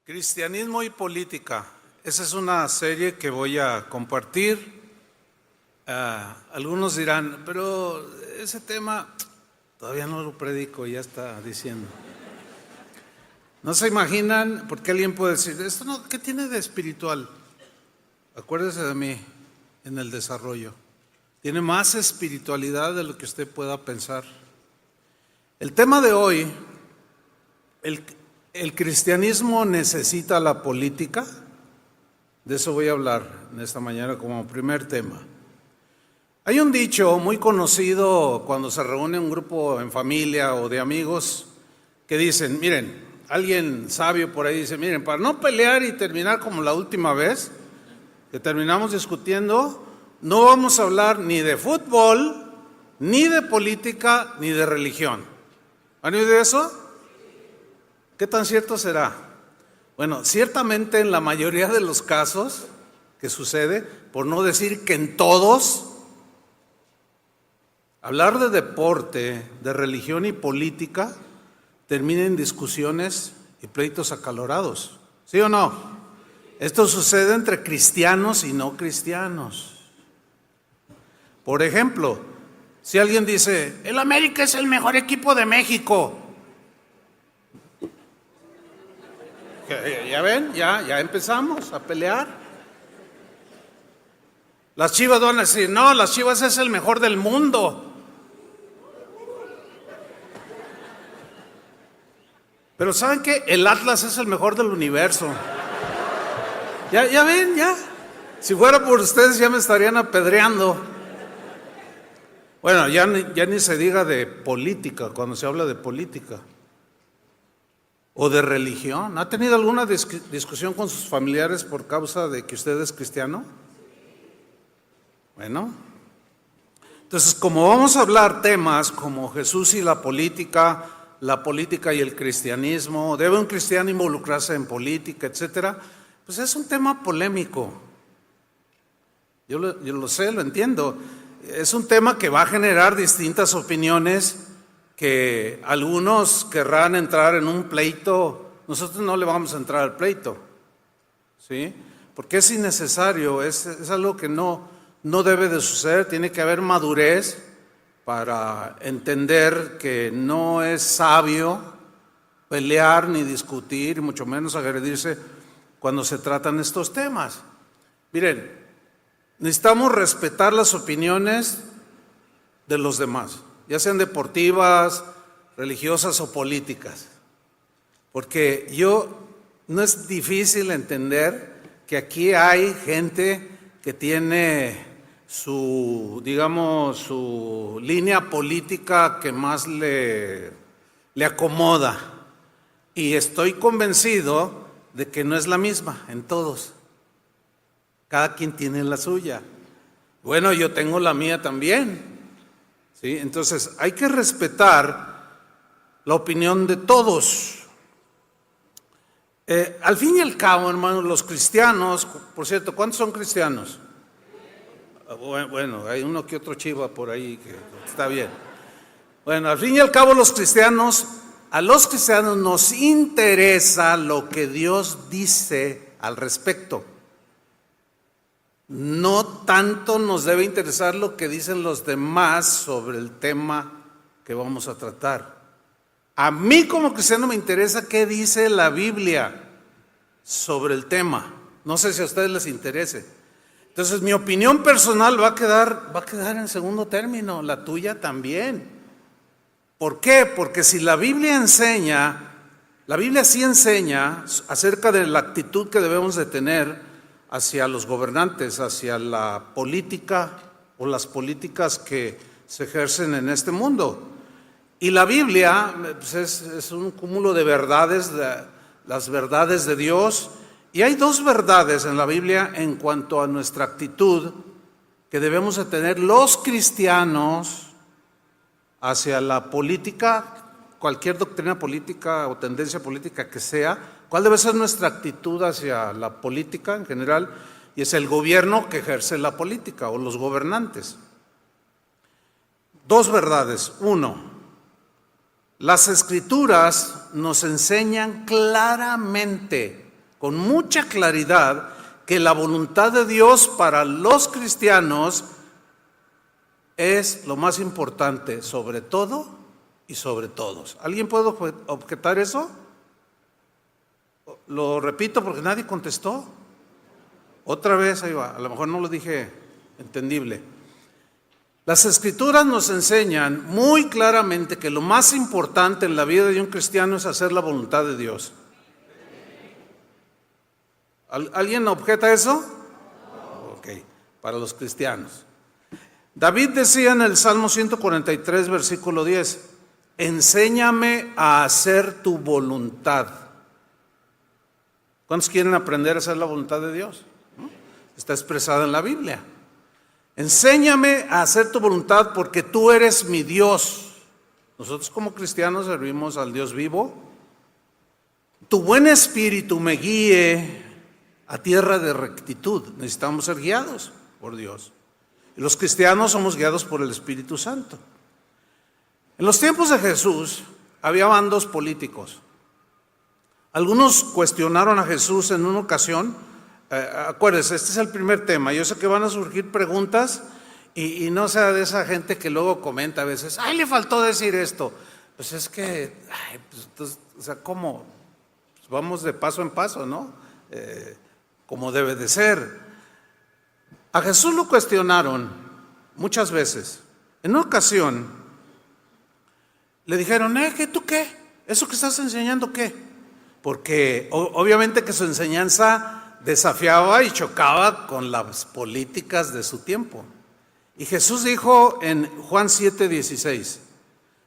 Cristianismo y política. Esa es una serie que voy a compartir. Algunos dirán, pero ese tema todavía no lo predico, ya está diciendo. No se imaginan, porque alguien puede decir, esto no, ¿qué tiene de espiritual? Acuérdese de mí en el desarrollo. Tiene más espiritualidad de lo que usted pueda pensar. El tema de hoy, ¿el cristianismo necesita la política? De eso voy a hablar en esta mañana como primer tema. Hay un dicho muy conocido cuando se reúne un grupo en familia o de amigos que dicen, miren, alguien sabio por ahí dice, miren, para no pelear y terminar como la última vez que terminamos discutiendo, no vamos a hablar ni de fútbol, ni de política, ni de religión. ¿Han oído eso? ¿Qué tan cierto será? Bueno, ciertamente en la mayoría de los casos que sucede, por no decir que en todos, hablar de deporte, de religión y política termina en discusiones y pleitos acalorados. ¿Sí o no? Esto sucede entre cristianos y no cristianos. Por ejemplo, si alguien dice, el América es el mejor equipo de México. ¿Ya ven? Ya empezamos a pelear. Las Chivas van a decir, no, las Chivas es el mejor del mundo. Pero ¿saben qué? El Atlas es el mejor del universo. Ya ven, ya. Si fuera por ustedes ya me estarían apedreando. Bueno, ya ni se diga de política, cuando se habla de política. O de religión. ¿Ha tenido alguna discusión con sus familiares por causa de que usted es cristiano? Bueno. Entonces, como vamos a hablar temas como Jesús y la política y el cristianismo, ¿debe un cristiano involucrarse en política, etcétera? Pues es un tema polémico. Yo lo sé, lo entiendo. Es un tema que va a generar distintas opiniones, que algunos querrán entrar en un pleito. Nosotros no le vamos a entrar al pleito, ¿sí? Porque es innecesario, es algo que no debe de suceder. Tiene que haber madurez para entender que no es sabio pelear ni discutir, mucho menos agredirse cuando se tratan estos temas. Miren, necesitamos respetar las opiniones de los demás, ya sean deportivas, religiosas o políticas. Porque no es difícil entender que aquí hay gente que tiene su línea política que más le acomoda. Y estoy convencido de que no es la misma en todos. Cada quien tiene la suya. Bueno, yo tengo la mía también. ¿Sí? Entonces, hay que respetar la opinión de todos. Al fin y al cabo, hermanos, los cristianos, por cierto, ¿cuántos son cristianos? Bueno, hay uno que otro chiva por ahí que está bien. Bueno, al fin y al cabo, a los cristianos nos interesa lo que Dios dice al respecto. No tanto nos debe interesar lo que dicen los demás sobre el tema que vamos a tratar. A mí como cristiano me interesa qué dice la Biblia sobre el tema. No sé si a ustedes les interese. Entonces mi opinión personal va a quedar en segundo término, la tuya también. ¿Por qué? Porque si la Biblia sí enseña acerca de la actitud que debemos de tener hacia los gobernantes, hacia la política o las políticas que se ejercen en este mundo. Y la Biblia pues es un cúmulo de verdades, las verdades de Dios. Y hay dos verdades en la Biblia en cuanto a nuestra actitud que debemos de tener los cristianos hacia la política, cualquier doctrina política o tendencia política que sea. ¿Cuál debe ser nuestra actitud hacia la política en general? Y es el gobierno que ejerce la política o los gobernantes. Dos verdades. Uno, las Escrituras nos enseñan claramente con mucha claridad que la voluntad de Dios para los cristianos es lo más importante sobre todo y sobre todos. ¿Alguien puede objetar eso? Lo repito porque nadie contestó. Otra vez, ahí va, a lo mejor no lo dije entendible. Las Escrituras nos enseñan muy claramente que lo más importante en la vida de un cristiano es hacer la voluntad de Dios. ¿Alguien objeta eso? Ok, para los cristianos. David decía en el Salmo 143, versículo 10, enséñame a hacer tu voluntad. ¿Cuántos quieren aprender a hacer la voluntad de Dios? Está expresada en la Biblia. Enséñame a hacer tu voluntad porque tú eres mi Dios. Nosotros como cristianos servimos al Dios vivo. Tu buen espíritu me guíe a tierra de rectitud. Necesitamos ser guiados por Dios. Y los cristianos somos guiados por el Espíritu Santo. En los tiempos de Jesús había bandos políticos. Algunos cuestionaron a Jesús en una ocasión. Acuérdense, este es el primer tema. Yo sé que van a surgir preguntas y no sea de esa gente que luego comenta a veces, ¡ay, le faltó decir esto! Pues es que, o sea, ¿cómo? Pues vamos de paso en paso, ¿no? Como debe de ser. A Jesús lo cuestionaron muchas veces. En una ocasión le dijeron, ¿qué tú qué? ¿Eso que estás enseñando qué? Porque obviamente que su enseñanza desafiaba y chocaba con las políticas de su tiempo. Y Jesús dijo en Juan 7:16,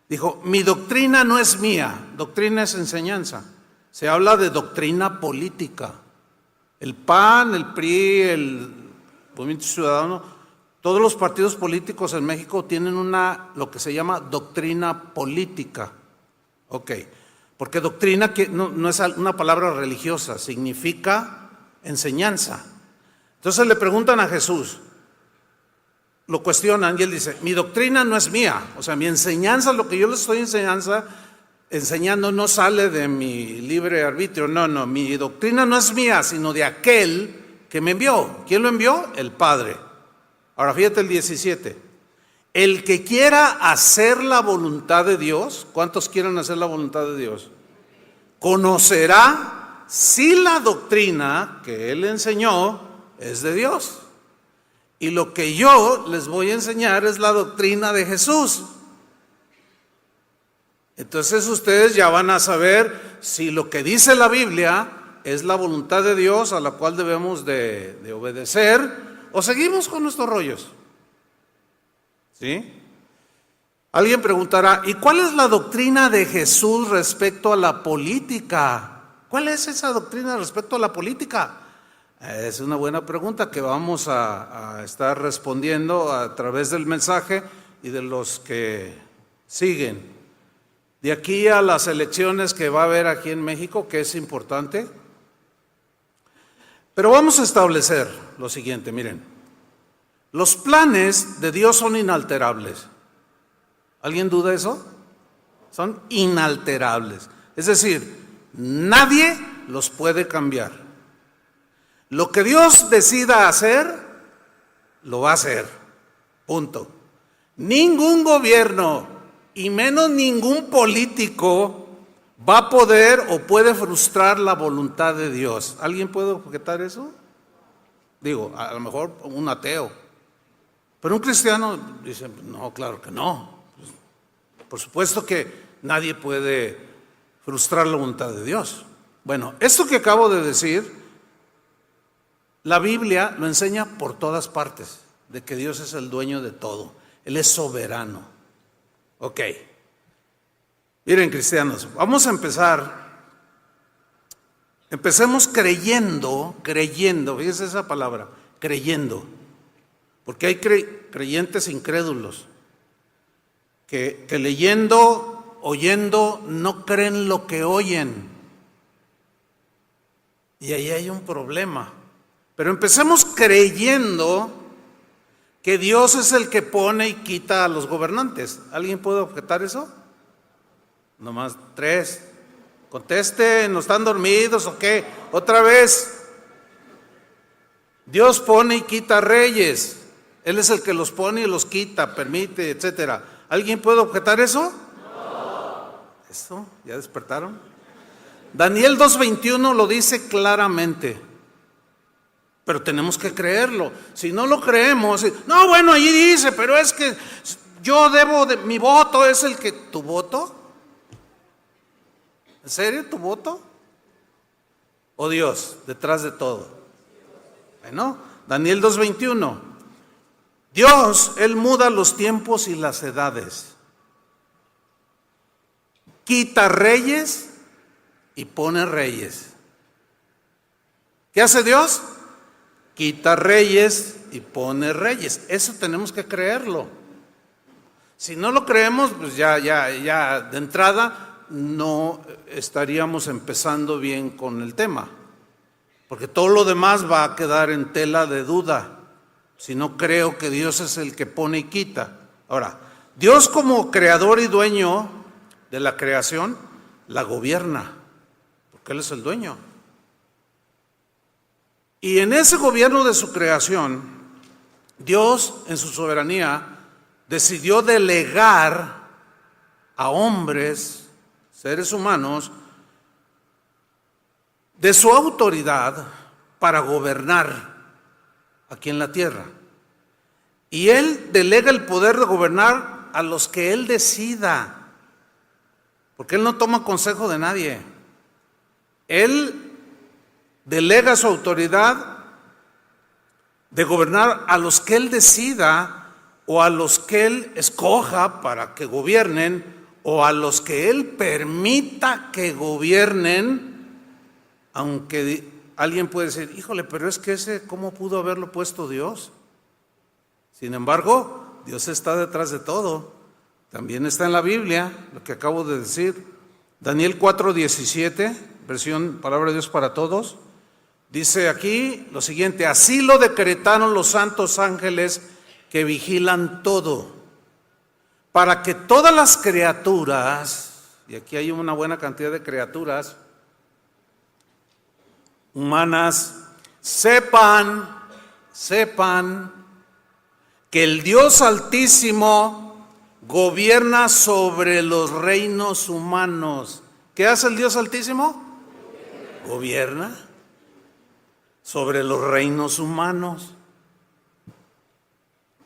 dijo, mi doctrina no es mía, doctrina es enseñanza. Se habla de doctrina política. El PAN, el PRI, el Movimiento Ciudadano, todos los partidos políticos en México tienen lo que se llama doctrina política. Ok, porque doctrina no es una palabra religiosa, significa enseñanza. Entonces le preguntan a Jesús, lo cuestionan y él dice, mi doctrina no es mía, o sea, mi enseñanza, lo que yo les estoy enseñando no sale de mi libre arbitrio, no, mi doctrina no es mía, sino de aquel que me envió. ¿Quién lo envió? El Padre. Ahora fíjate el 17, el que quiera hacer la voluntad de Dios, ¿cuántos quieren hacer la voluntad de Dios? Conocerá si la doctrina que él enseñó es de Dios. Y lo que yo les voy a enseñar es la doctrina de Jesús. Entonces ustedes ya van a saber si lo que dice la Biblia es la voluntad de Dios a la cual debemos de obedecer o seguimos con nuestros rollos. ¿Sí? Alguien preguntará, ¿y cuál es la doctrina de Jesús respecto a la política? ¿Cuál es esa doctrina respecto a la política? Es una buena pregunta que vamos a estar respondiendo a través del mensaje y de los que siguen. De aquí a las elecciones que va a haber aquí en México, que es importante. Pero vamos a establecer lo siguiente, miren. Los planes de Dios son inalterables. ¿Alguien duda eso? Son inalterables. Es decir, nadie los puede cambiar. Lo que Dios decida hacer, lo va a hacer. Punto. Ningún gobierno, y menos ningún político, va a poder o puede frustrar la voluntad de Dios. ¿Alguien puede objetar eso? Digo, a lo mejor un ateo. Pero un cristiano dice, no, claro que no. Por supuesto que nadie puede frustrar la voluntad de Dios. Bueno, esto que acabo de decir, la Biblia lo enseña por todas partes, de que Dios es el dueño de todo. Él es soberano. Ok. Miren, cristianos, vamos a empezar. Empecemos creyendo, fíjense esa palabra, creyendo. Porque hay creyentes incrédulos que leyendo, oyendo, no creen lo que oyen. Y ahí hay un problema. Pero empecemos creyendo que Dios es el que pone y quita a los gobernantes. ¿Alguien puede objetar eso? Nomás 3. Contesten, ¿no están dormidos o qué? Otra vez. Dios pone y quita reyes. Él es el que los pone y los quita, permite, etcétera. ¿Alguien puede objetar eso? No. ¿Eso? ¿Ya despertaron? Daniel 2:21 lo dice claramente. Pero tenemos que creerlo. Si no lo creemos, no, bueno, allí dice, pero es que yo debo de, mi voto es el que, ¿tu voto? ¿En serio tu voto? ¿O Dios detrás de todo? Bueno, Daniel 2:21. Dios, Él muda los tiempos y las edades. Quita reyes y pone reyes. ¿Qué hace Dios? Quita reyes y pone reyes. Eso tenemos que creerlo. Si no lo creemos, pues ya de entrada no estaríamos empezando bien con el tema. Porque todo lo demás va a quedar en tela de duda. Si no creo que Dios es el que pone y quita. Ahora, Dios como creador y dueño de la creación, la gobierna. Porque Él es el dueño. Y en ese gobierno de su creación, Dios en su soberanía decidió delegar a hombres, seres humanos, de su autoridad para gobernar aquí en la tierra. Y Él delega el poder de gobernar a los que Él decida, porque Él no toma consejo de nadie. Él delega su autoridad de gobernar a los que Él decida o a los que Él escoja para que gobiernen o a los que Él permita que gobiernen, aunque alguien puede decir, híjole, pero es que ese, ¿cómo pudo haberlo puesto Dios? Sin embargo, Dios está detrás de todo. También está en la Biblia, lo que acabo de decir. Daniel 4:17, versión Palabra de Dios para Todos. Dice aquí lo siguiente: así lo decretaron los santos ángeles que vigilan todo, para que todas las criaturas, y aquí hay una buena cantidad de criaturas humanas, sepan que el Dios Altísimo gobierna sobre los reinos humanos. ¿Qué hace el Dios Altísimo? Gobierna sobre los reinos humanos.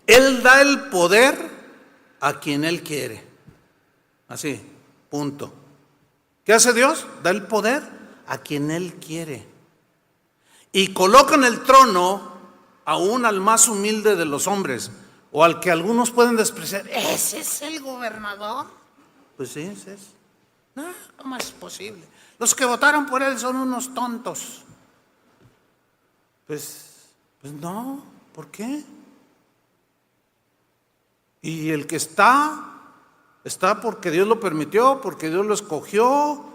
Él da el poder a quien Él quiere. Así, punto. ¿Qué hace Dios? Da el poder a quien Él quiere. Y coloca en el trono aún al más humilde de los hombres, o al que algunos pueden despreciar. ¿Ese es el gobernador? Pues sí, ese es. No, ¿cómo es posible? Los que votaron por él son unos tontos. Pues no, ¿por qué? Y el que está porque Dios lo permitió, porque Dios lo escogió.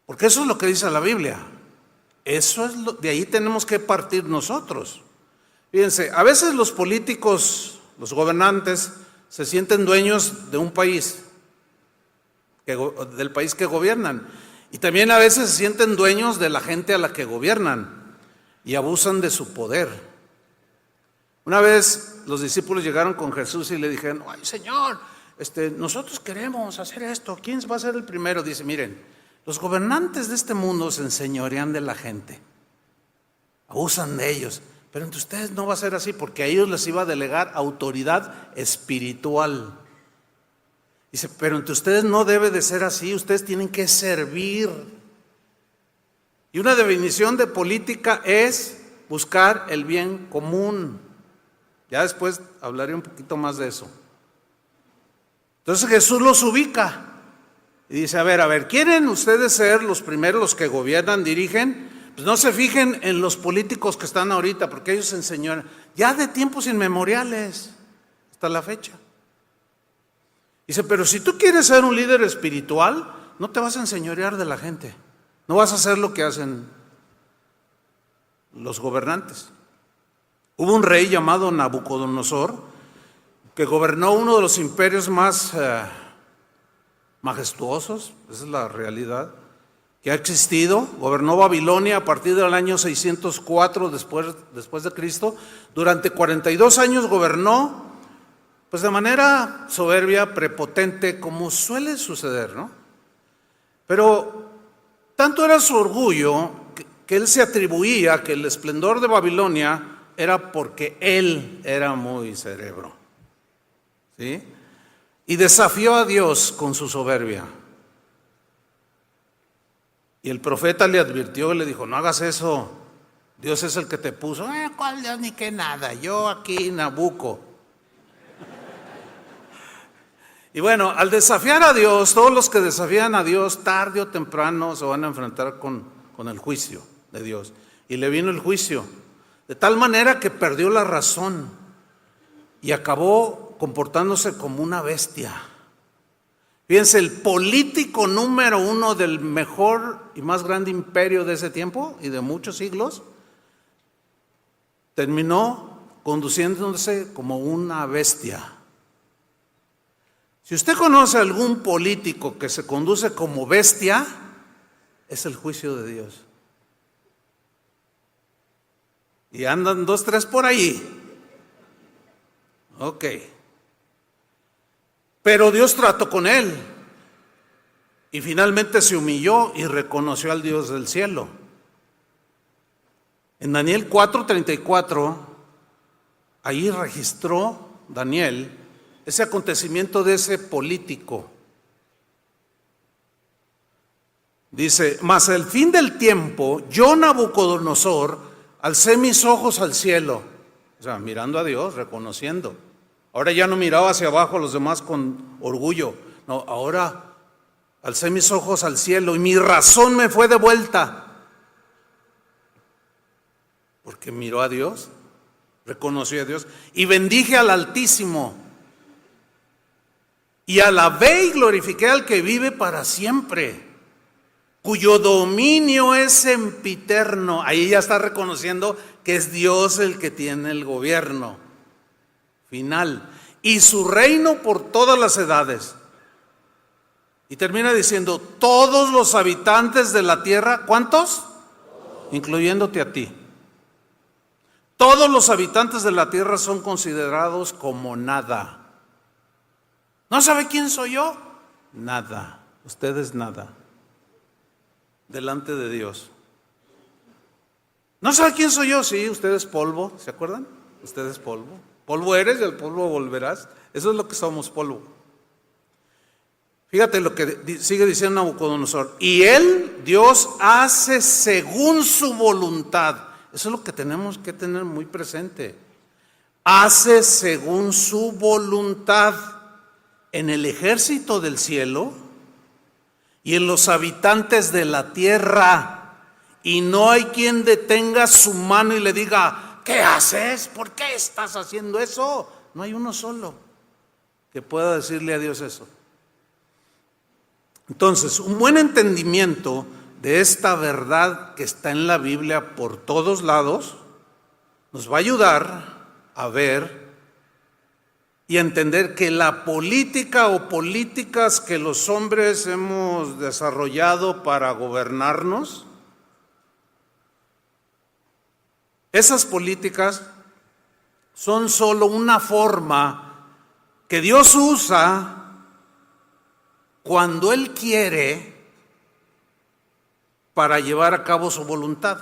Porque eso es lo que dice la Biblia. Eso es de ahí tenemos que partir nosotros. Fíjense, a veces los políticos, los gobernantes, se sienten dueños de un país, del país que gobiernan. Y también a veces se sienten dueños de la gente a la que gobiernan y abusan de su poder. Una vez los discípulos llegaron con Jesús y le dijeron, ay Señor, nosotros queremos hacer esto, ¿quién va a ser el primero? Dice, miren, los gobernantes de este mundo se enseñorean de la gente, abusan de ellos, pero entre ustedes no va a ser así, porque a ellos les iba a delegar autoridad espiritual. Dice, pero entre ustedes no debe de ser así, ustedes tienen que servir. Y una definición de política es buscar el bien común. Ya después hablaré un poquito más de eso. Entonces Jesús los ubica y dice, a ver, ¿quieren ustedes ser los primeros, los que gobiernan, dirigen? Pues no se fijen en los políticos que están ahorita, porque ellos enseñan ya de tiempos inmemoriales hasta la fecha. Dice, pero si tú quieres ser un líder espiritual, no te vas a enseñorear de la gente, no vas a hacer lo que hacen los gobernantes. Hubo un rey llamado Nabucodonosor que gobernó uno de los imperios más majestuosos, esa es la realidad, que ha existido. Gobernó Babilonia a partir del año 604 después de Cristo. Durante 42 años gobernó, pues de manera soberbia, prepotente, como suele suceder, ¿no? Pero tanto era su orgullo que él se atribuía que el esplendor de Babilonia era porque él era muy cerebro, ¿sí? Y desafió a Dios con su soberbia. Y el profeta le advirtió y le dijo: no hagas eso, Dios es el que te puso. ¿Cuál Dios ni qué nada? Yo aquí, Nabucco. Y bueno, al desafiar a Dios, todos los que desafían a Dios, tarde o temprano se van a enfrentar con el juicio de Dios. Y le vino el juicio, de tal manera que perdió la razón y acabó comportándose como una bestia. Fíjense, el político número uno del mejor y más grande imperio de ese tiempo y de muchos siglos, terminó conduciéndose como una bestia. Si usted conoce a algún político que se conduce como bestia, es el juicio de Dios. Y andan 2, 3 por ahí. Ok. Pero Dios trató con él. Y finalmente se humilló y reconoció al Dios del cielo. En Daniel 4:34, ahí registró Daniel ese acontecimiento de ese político. Dice: mas al fin del tiempo, yo, Nabucodonosor, alcé mis ojos al cielo. O sea, mirando a Dios, reconociendo. Ahora ya no miraba hacia abajo a los demás con orgullo. No, ahora alcé mis ojos al cielo y mi razón me fue devuelta. Porque miró a Dios, reconoció a Dios y bendije al Altísimo. Y alabé y glorifiqué al que vive para siempre, cuyo dominio es sempiterno. Ahí ya está reconociendo que es Dios el que tiene el gobierno final y su reino por todas las edades. Y termina diciendo: todos los habitantes de la tierra, ¿cuántos? Incluyéndote a ti. Todos los habitantes de la tierra son considerados como nada. ¿No sabe quién soy yo? Nada. Usted es nada delante de Dios. ¿No sabe quién soy yo? Sí, usted es polvo. ¿Se acuerdan? Usted es polvo. Polvo eres y al polvo volverás. Eso es lo que somos, polvo. Fíjate lo que sigue diciendo Nabucodonosor. Y él, Dios, hace según su voluntad. Eso es lo que tenemos que tener muy presente. Hace según su voluntad en el ejército del cielo y en los habitantes de la tierra. Y no hay quien detenga su mano y le diga: ¿qué haces? ¿Por qué estás haciendo eso? No hay uno solo que pueda decirle a Dios eso. Entonces, un buen entendimiento de esta verdad que está en la Biblia por todos lados nos va a ayudar a ver y a entender que la política o políticas que los hombres hemos desarrollado para gobernarnos, esas políticas son solo una forma que Dios usa cuando Él quiere para llevar a cabo su voluntad.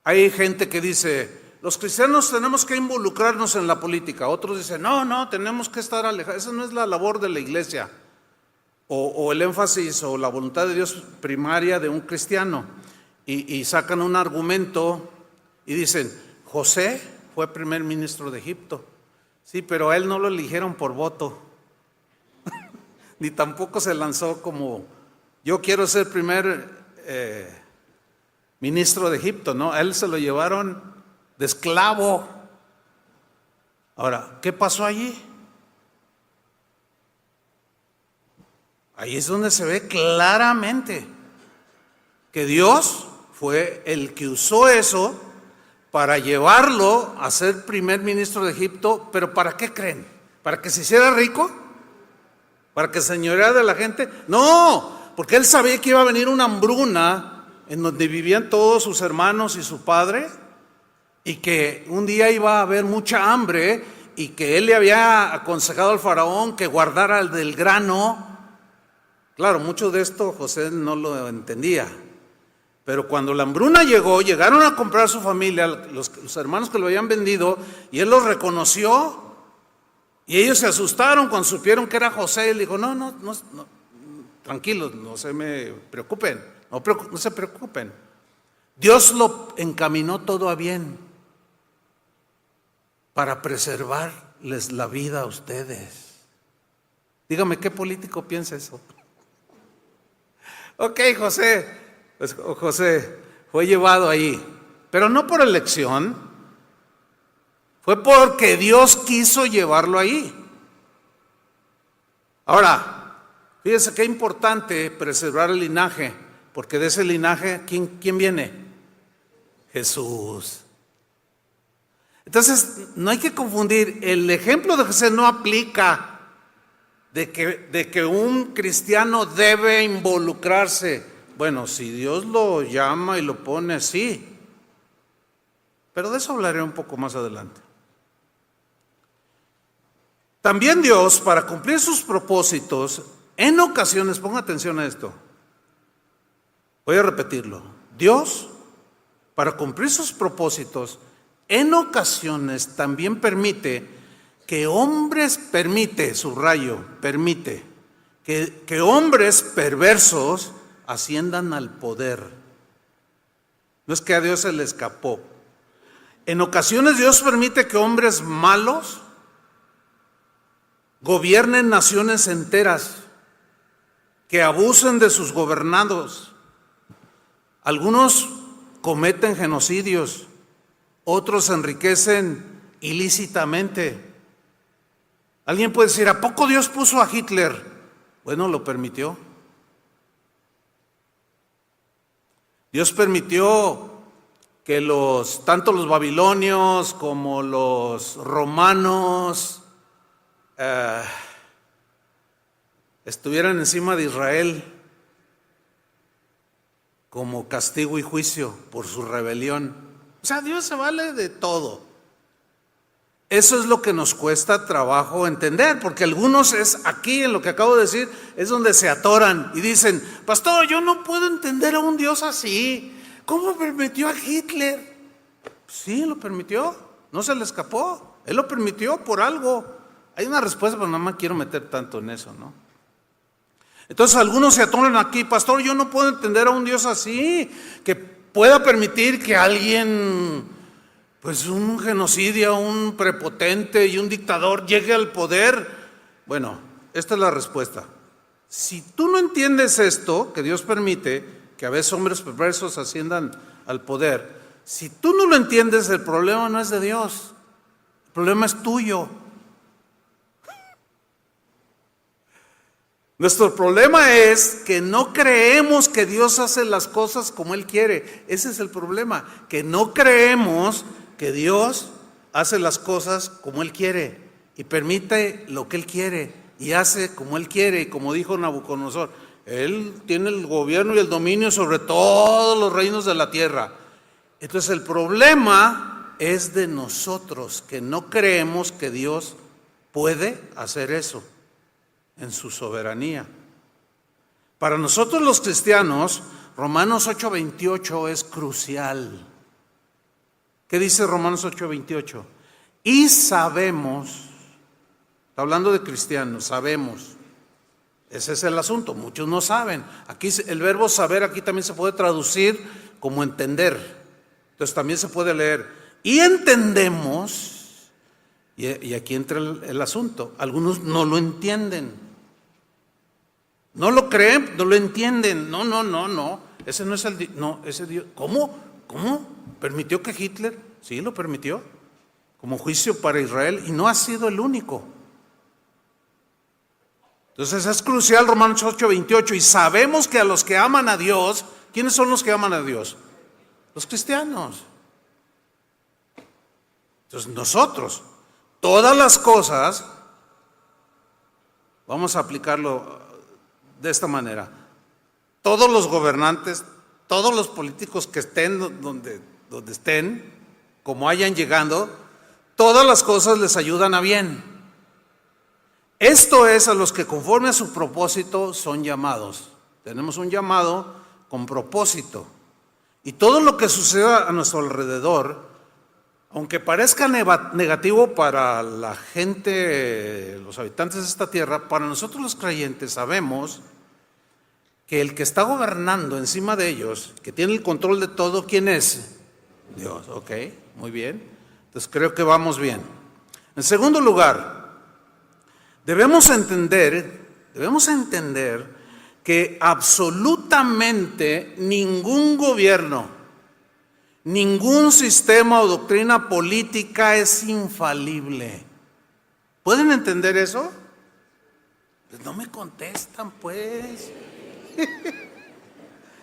Hay gente que dice: los cristianos tenemos que involucrarnos en la política. Otros dicen: no, tenemos que estar alejados. Esa no es la labor de la iglesia o el énfasis o la voluntad de Dios primaria de un cristiano. Y sacan un argumento y dicen: José fue primer ministro de Egipto. Sí, pero a él no lo eligieron por voto. Ni tampoco se lanzó como: yo quiero ser primer ministro de Egipto. No, a él se lo llevaron de esclavo. Ahora, ¿qué pasó allí? Ahí es donde se ve claramente que Dios fue el que usó eso para llevarlo a ser primer ministro de Egipto. ¿Pero para qué creen? ¿Para que se hiciera rico? ¿Para que señoreara de la gente? No, porque él sabía que iba a venir una hambruna en donde vivían todos sus hermanos y su padre, y que un día iba a haber mucha hambre, y que él le había aconsejado al faraón que guardara el del grano. Claro, mucho de esto José no lo entendía, pero cuando la hambruna llegó, llegaron a comprar su familia, los hermanos que lo habían vendido, y él los reconoció, y ellos se asustaron cuando supieron que era José. Él dijo, no, tranquilos, no se me preocupen, no se preocupen. Dios lo encaminó todo a bien para preservarles la vida a ustedes. Dígame, ¿qué político piensa eso? Ok, pues José fue llevado ahí, pero no por elección, fue porque Dios quiso llevarlo ahí. Ahora, fíjense qué importante preservar el linaje, porque de ese linaje, ¿quién viene? Jesús. Entonces, no hay que confundir, el ejemplo de José no aplica de que un cristiano debe involucrarse. Bueno, si Dios lo llama y lo pone, sí, pero de eso hablaré un poco más adelante. También Dios, para cumplir sus propósitos, en ocasiones, ponga atención a esto, voy a repetirlo, Dios, para cumplir sus propósitos, en ocasiones también permite que hombres, permite que hombres perversos asciendan al poder. No es que a Dios se le escapó. En ocasiones Dios permite que hombres malos gobiernen naciones enteras, que abusen de sus gobernados. Algunos cometen genocidios, otros se enriquecen ilícitamente. Alguien puede decir, ¿a poco Dios puso a Hitler? Bueno, lo permitió. Dios permitió que tanto los babilonios como los romanos estuvieran encima de Israel como castigo y juicio por su rebelión. O sea, Dios se vale de todo. Eso es lo que nos cuesta trabajo entender, porque algunos es aquí en lo que acabo de decir, es donde se atoran y dicen, pastor, yo no puedo entender a un Dios así. ¿Cómo permitió a Hitler? Sí, lo permitió, no se le escapó, él lo permitió por algo. Hay una respuesta, pero no me quiero meter tanto en eso, ¿no? Entonces algunos se atoran aquí, pastor, yo no puedo entender a un Dios así, que pueda permitir que alguien, pues un genocidio, un prepotente y un dictador llegue al poder. Bueno, esta es la respuesta. Si tú no entiendes esto, que Dios permite que a veces hombres perversos asciendan al poder, si tú no lo entiendes, el problema no es de Dios, el problema es tuyo. Nuestro problema es que no creemos que Dios hace las cosas como Él quiere. Ese es el problema, que no creemos que Dios hace las cosas como Él quiere y permite lo que Él quiere y hace como Él quiere. Y como dijo Nabucodonosor, Él tiene el gobierno y el dominio sobre todos los reinos de la tierra. Entonces el problema es de nosotros, que no creemos que Dios puede hacer eso en su soberanía. Para nosotros los cristianos, Romanos 8:28 es crucial. ¿Qué dice Romanos 8:28? Y sabemos, está hablando de cristianos, sabemos. Ese es el asunto, muchos no saben. Aquí el verbo saber aquí también se puede traducir como entender. Entonces también se puede leer. Y entendemos, y aquí entra el asunto, algunos no lo entienden. No lo creen, no lo entienden. No. Ese no es el Dios. No, ese Dios. ¿Cómo? ¿Permitió que Hitler? Sí, lo permitió. Como juicio para Israel. Y no ha sido el único. Entonces es crucial Romanos 8:28. Y sabemos que a los que aman a Dios, ¿quiénes son los que aman a Dios? Los cristianos. Entonces nosotros, todas las cosas, Vamos a aplicarlo de esta manera. Todos los gobernantes, todos los políticos que estén donde estén, como hayan llegado, todas las cosas les ayudan a bien. Esto es a los que conforme a su propósito son llamados. Tenemos un llamado con propósito. Y todo lo que suceda a nuestro alrededor, aunque parezca negativo para la gente, los habitantes de esta tierra, para nosotros los creyentes sabemos que el que está gobernando encima de ellos, que tiene el control de todo, ¿quién es? Dios. Ok, muy bien. Entonces creo que vamos bien. En segundo lugar, debemos entender que absolutamente ningún gobierno, ningún sistema o doctrina política es infalible. ¿Pueden entender eso? Pues no me contestan, pues.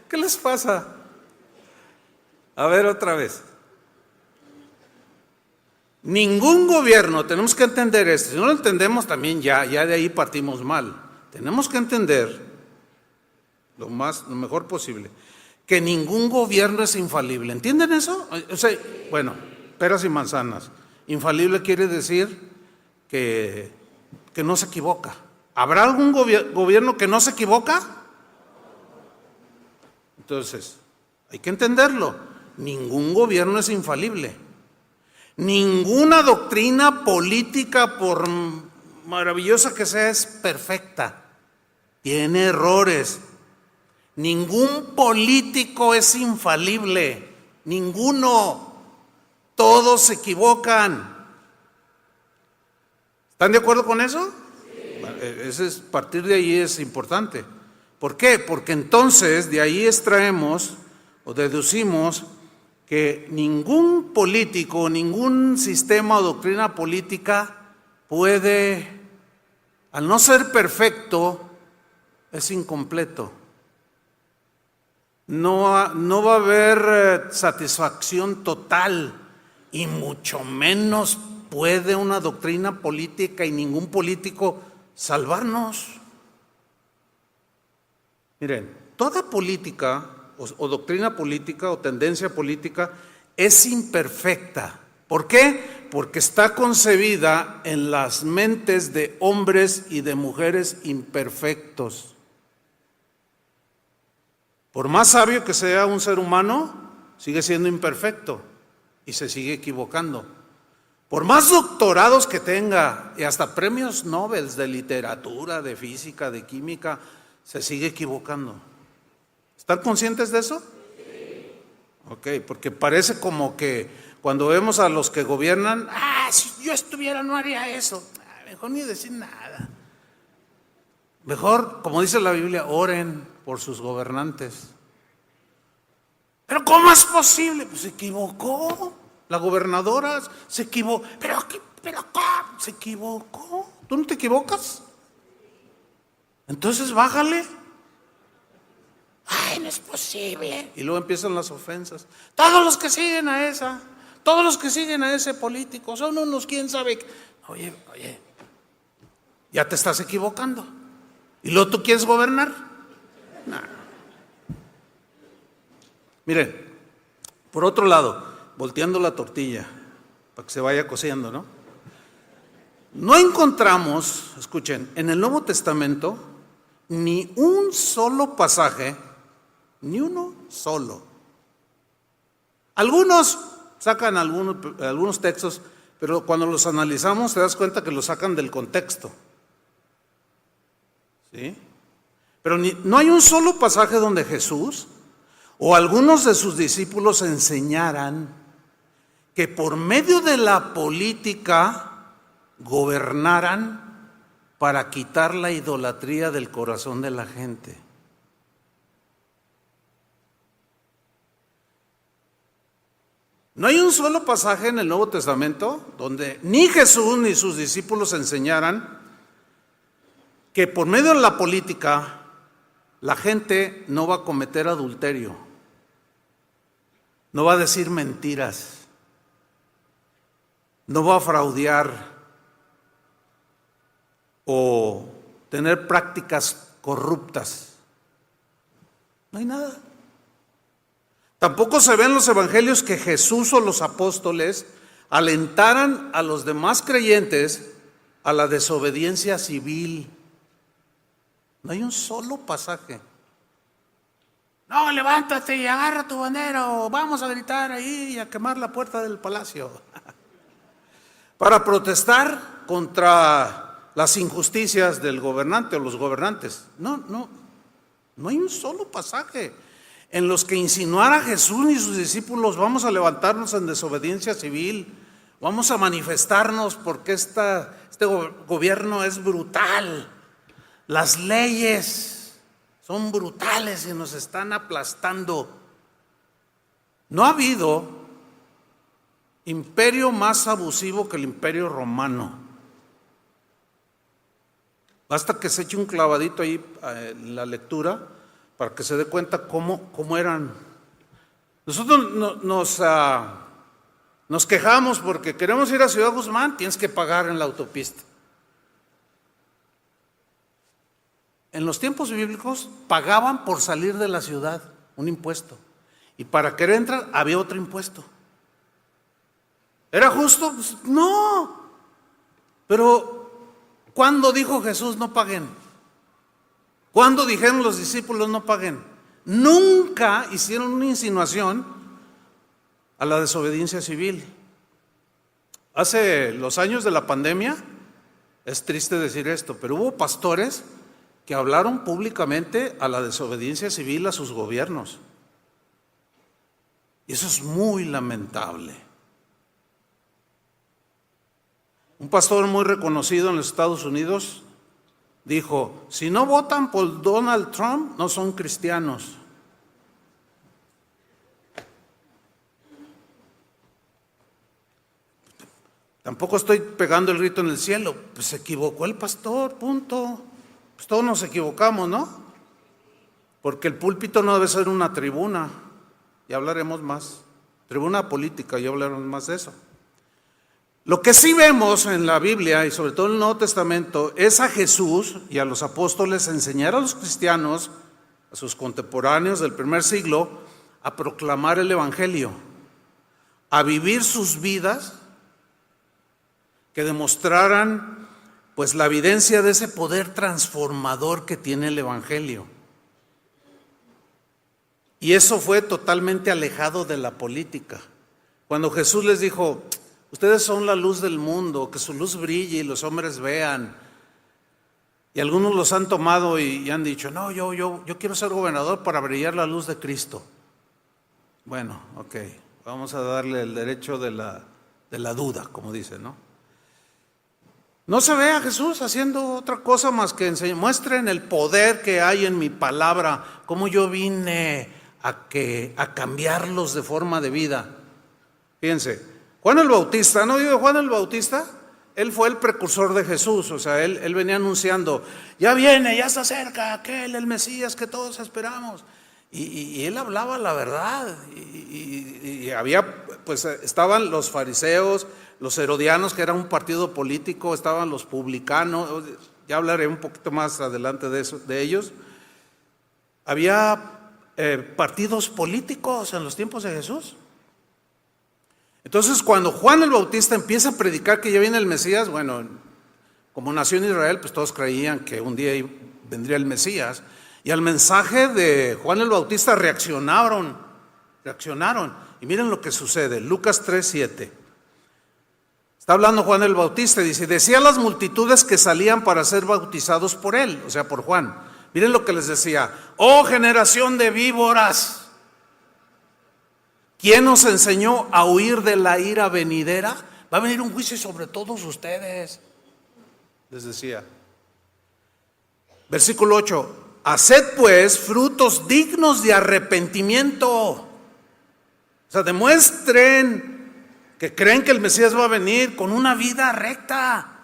¿Qué les pasa? A ver otra vez. Ningún gobierno, tenemos que entender esto. Si no lo entendemos también ya de ahí partimos mal. Tenemos que entender lo mejor posible que ningún gobierno es infalible. ¿Entienden eso? O sea, bueno, peras y manzanas. Infalible quiere decir que no se equivoca. ¿Habrá algún gobierno que no se equivoca? Entonces, hay que entenderlo. Ningún gobierno es infalible. Ninguna doctrina política, por maravillosa que sea, es perfecta. Tiene errores. Ningún político es infalible. Ninguno. Todos se equivocan. ¿Están de acuerdo con eso? Sí. Partir de ahí es importante. ¿Por qué? Porque entonces de ahí extraemos o deducimos que ningún político, ningún sistema o doctrina política puede, al no ser perfecto, es incompleto. No va a haber satisfacción total, y mucho menos puede una doctrina política y ningún político salvarnos. Miren, toda política o doctrina política o tendencia política es imperfecta. ¿Por qué? Porque está concebida en las mentes de hombres y de mujeres imperfectos. Por más sabio que sea un ser humano, sigue siendo imperfecto y se sigue equivocando. Por más doctorados que tenga y hasta premios Nobel de literatura, de física, de química, se sigue equivocando. ¿Están conscientes de eso? Sí. Ok, porque parece como que cuando vemos a los que gobiernan, si yo estuviera no haría eso. Mejor ni decir nada. Mejor, como dice la Biblia, oren por sus gobernantes. ¿Pero cómo es posible? Pues se equivocó. La gobernadora se equivocó. ¿Pero cómo? Se equivocó. ¿Tú no te equivocas? Entonces bájale. No es posible. Y luego empiezan las ofensas. Todos los que siguen a ese político son unos quién sabe. Oye, ya te estás equivocando. ¿Y luego tú quieres gobernar? No. Miren, por otro lado, volteando la tortilla para que se vaya cociendo, ¿no? No encontramos, escuchen, en el Nuevo Testamento ni un solo pasaje, ni uno solo. Algunos sacan algunos textos, pero cuando los analizamos te das cuenta que los sacan del contexto. ¿Sí? Pero no hay un solo pasaje donde Jesús o algunos de sus discípulos enseñaran que por medio de la política gobernaran para quitar la idolatría del corazón de la gente. No hay un solo pasaje en el Nuevo Testamento donde ni Jesús ni sus discípulos enseñaran que por medio de la política la gente no va a cometer adulterio, no va a decir mentiras, no va a fraudear o tener prácticas corruptas. No hay nada. Tampoco se ve en los evangelios que Jesús o los apóstoles alentaran a los demás creyentes a la desobediencia civil. No hay un solo pasaje. No, levántate y agarra tu bandera o vamos a gritar ahí y a quemar la puerta del palacio. Para protestar contra las injusticias del gobernante o los gobernantes. No hay un solo pasaje en los que insinuara a Jesús ni sus discípulos: vamos a levantarnos en desobediencia civil, vamos a manifestarnos porque este gobierno es brutal, las leyes son brutales y nos están aplastando. No ha habido imperio más abusivo que el Imperio Romano. Basta que se eche un clavadito ahí en la lectura para que se dé cuenta cómo eran. Nosotros nos quejamos porque queremos ir a Ciudad Guzmán, tienes que pagar en la autopista. En los tiempos bíblicos pagaban por salir de la ciudad un impuesto, y para querer entrar había otro impuesto. ¿Era justo? Pues, no. Pero ¿cuándo dijo Jesús no paguen? ¿Cuándo dijeron los discípulos no paguen? Nunca hicieron una insinuación a la desobediencia civil. Hace los años de la pandemia, es triste decir esto, pero hubo pastores que hablaron públicamente a la desobediencia civil a sus gobiernos. Y eso es muy lamentable. Un pastor muy reconocido en los Estados Unidos dijo: si no votan por Donald Trump, no son cristianos. Tampoco estoy pegando el grito en el cielo. Pues se equivocó el pastor, punto. Pues todos nos equivocamos, ¿no? Porque el púlpito no debe ser una tribuna, ya hablaremos más. Tribuna política, ya hablaremos más de eso. Lo que sí vemos en la Biblia, y sobre todo en el Nuevo Testamento, es a Jesús y a los apóstoles enseñar a los cristianos, a sus contemporáneos del primer siglo, a proclamar el Evangelio, a vivir sus vidas que demostraran pues la evidencia de ese poder transformador que tiene el Evangelio. Y eso fue totalmente alejado de la política. Cuando Jesús les dijo: ustedes son la luz del mundo, que su luz brille y los hombres vean. Y algunos los han tomado y han dicho: no, yo quiero ser gobernador para brillar la luz de Cristo. Bueno, ok, vamos a darle el derecho de la duda, como dice, ¿no? No se ve a Jesús haciendo otra cosa más que muestren el poder que hay en mi palabra, cómo yo vine a cambiarlos de forma de vida. Fíjense, Juan el Bautista, ¿no digo Juan el Bautista? Él fue el precursor de Jesús, o sea, él venía anunciando: ya viene, ya se acerca aquel, el Mesías que todos esperamos. Y él hablaba la verdad, y había, pues estaban los fariseos, los herodianos, que era un partido político, estaban los publicanos, ya hablaré un poquito más adelante de ellos. Había partidos políticos en los tiempos de Jesús. Entonces, cuando Juan el Bautista empieza a predicar que ya viene el Mesías, bueno, como nació en Israel, pues todos creían que un día vendría el Mesías, y al mensaje de Juan el Bautista reaccionaron, y miren lo que sucede. Lucas 3:7. Está hablando Juan el Bautista, dice: decía a las multitudes que salían para ser bautizados por él, o sea, por Juan. Miren lo que les decía: oh generación de víboras, ¿quién os enseñó a huir de la ira venidera? Va a venir un juicio sobre todos ustedes, les decía. Versículo 8: haced pues frutos dignos de arrepentimiento. O sea, demuestren que creen que el Mesías va a venir con una vida recta.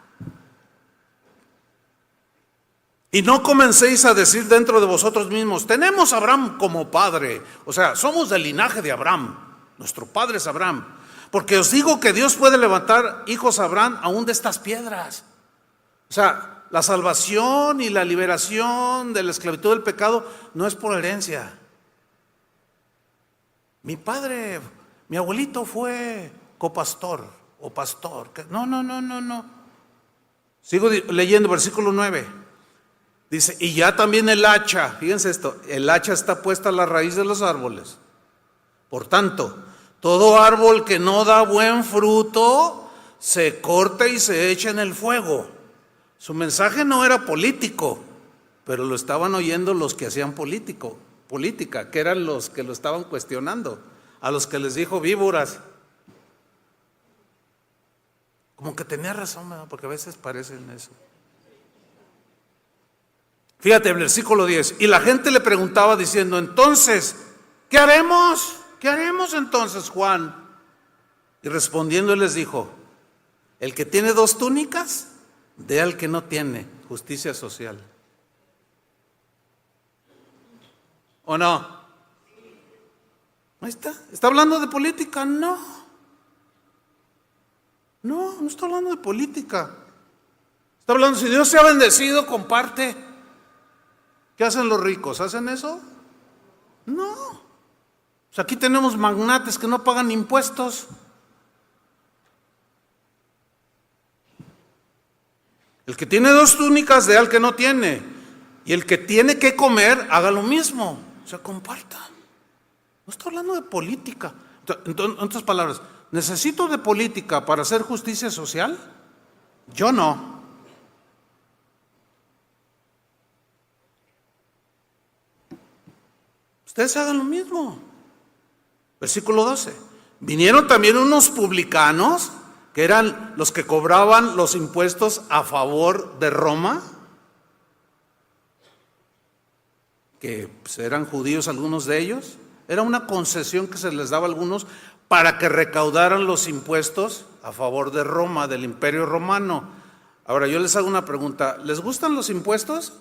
Y no comencéis a decir dentro de vosotros mismos: tenemos a Abraham como padre. O sea, somos del linaje de Abraham, nuestro padre es Abraham. Porque os digo que Dios puede levantar hijos a Abraham aún de estas piedras. O sea, La salvación y la liberación de la esclavitud del pecado no es por herencia. Mi abuelito fue copastor o pastor. No. Sigo leyendo versículo 9. Dice, y ya también el hacha, fíjense esto, el hacha está puesta a la raíz de los árboles. Por tanto, todo árbol que no da buen fruto se corta y se echa en el fuego. Su mensaje no era político, pero lo estaban oyendo los que hacían política, que eran los que lo estaban cuestionando, a los que les dijo víboras. Como que tenía razón, ¿verdad? Porque a veces parecen eso. Fíjate, el versículo 10. Y la gente le preguntaba diciendo, entonces, ¿qué haremos? ¿Qué haremos entonces, Juan? Y respondiendo les dijo, el que tiene 2 túnicas, dé al que no tiene. Justicia social. ¿O no? Ahí está. ¿Está hablando de política? No, no está hablando de política. Está hablando, si Dios se ha bendecido, comparte. ¿Qué hacen los ricos? ¿Hacen eso? No. Pues aquí tenemos magnates que no pagan impuestos. El que tiene 2 túnicas, dé al que no tiene. Y el que tiene que comer, haga lo mismo. O sea, comparta. No está hablando de política. En otras palabras, ¿necesito de política para hacer justicia social? Yo no. Ustedes hagan lo mismo. Versículo 12. Vinieron también unos publicanos, que eran los que cobraban los impuestos a favor de Roma, que pues, eran judíos algunos de ellos. Era una concesión que se les daba a algunos para que recaudaran los impuestos a favor de Roma, del Imperio Romano. Ahora yo les hago una pregunta, ¿les gustan los impuestos?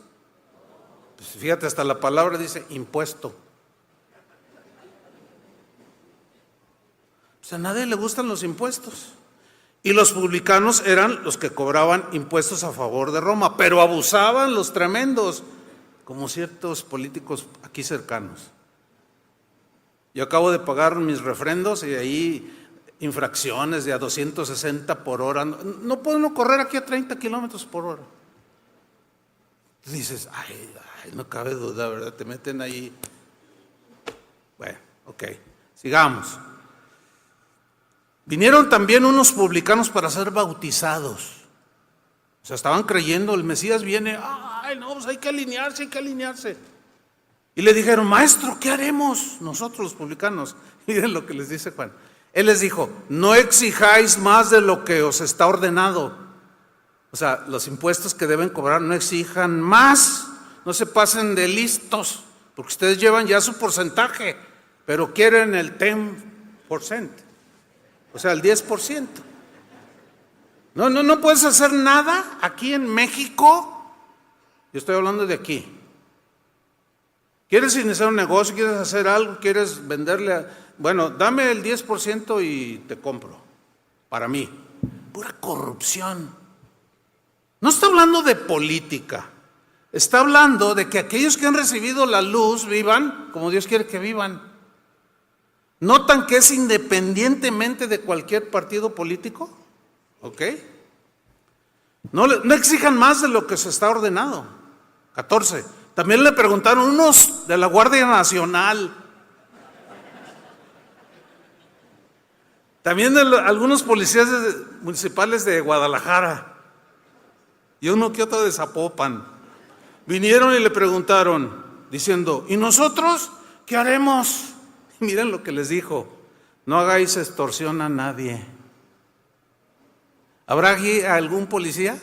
Pues fíjate, hasta la palabra dice impuesto. Pues a nadie le gustan los impuestos. Y los publicanos eran los que cobraban impuestos a favor de Roma, pero abusaban los tremendos, como ciertos políticos aquí cercanos. Yo acabo de pagar mis refrendos y ahí infracciones de a 260 por hora. No puedo no correr aquí a 30 kilómetros por hora. Dices, ay, no cabe duda, ¿verdad? Te meten ahí. Bueno, ok, sigamos. Vinieron también unos publicanos para ser bautizados. O sea, estaban creyendo, el Mesías viene, ay, no, pues hay que alinearse. Y le dijeron, maestro, ¿qué haremos nosotros los publicanos? Miren lo que les dice Juan. Él les dijo, no exijáis más de lo que os está ordenado. O sea, los impuestos que deben cobrar, no exijan más, no se pasen de listos, porque ustedes llevan ya su porcentaje, pero quieren el 10%. O sea, el 10%. No puedes hacer nada aquí en México. Yo estoy hablando de aquí. ¿Quieres iniciar un negocio? ¿Quieres hacer algo? ¿Quieres venderle? Bueno, dame el 10% y te compro. Para mí. Pura corrupción. No está hablando de política. Está hablando de que aquellos que han recibido la luz vivan como Dios quiere que vivan. ¿Notan que es independientemente de cualquier partido político? ¿Ok? No exijan más de lo que se está ordenado. 14. También le preguntaron unos de la Guardia Nacional. También algunos policías municipales de Guadalajara. Y uno que otro de Zapopan. Vinieron y le preguntaron, diciendo, ¿y nosotros qué haremos? Miren lo que les dijo, no hagáis extorsión a nadie. ¿Habrá aquí algún policía?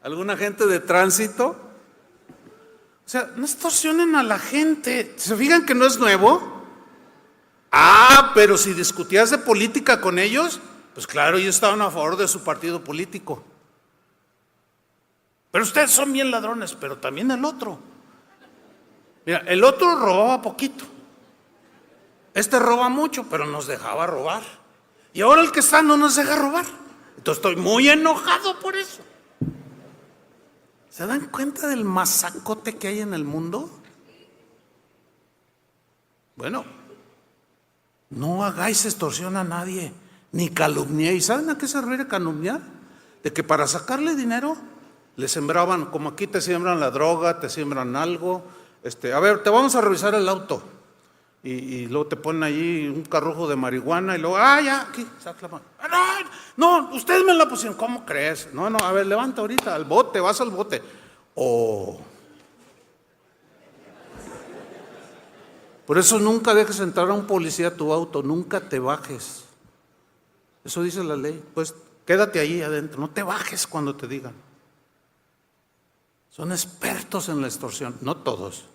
¿Algún agente de tránsito? O sea, no extorsionen a la gente. ¿Se fijan que no es nuevo? Pero si discutías de política con ellos, pues claro, ellos estaban a favor de su partido político. Pero ustedes son bien ladrones, pero también el otro. Mira, el otro robaba poquito. Este roba mucho, pero nos dejaba robar. Y ahora el que está no nos deja robar. Entonces estoy muy enojado por eso. ¿Se dan cuenta del masacote que hay en el mundo? Bueno, no hagáis extorsión a nadie, ni calumniéis. ¿Saben a qué se refiere calumniar? De que para sacarle dinero le sembraban, como aquí te siembran la droga, te siembran algo. A ver, te vamos a revisar el auto. Y luego te ponen ahí un carrujo de marihuana y luego, ya, aquí, saca la mano. No, ustedes me la pusieron, ¿cómo crees? No, a ver, levanta ahorita, al bote, vas al bote. Por eso nunca dejes entrar a un policía a tu auto, nunca te bajes. Eso dice la ley, pues quédate ahí adentro, no te bajes cuando te digan. Son expertos en la extorsión, no todos.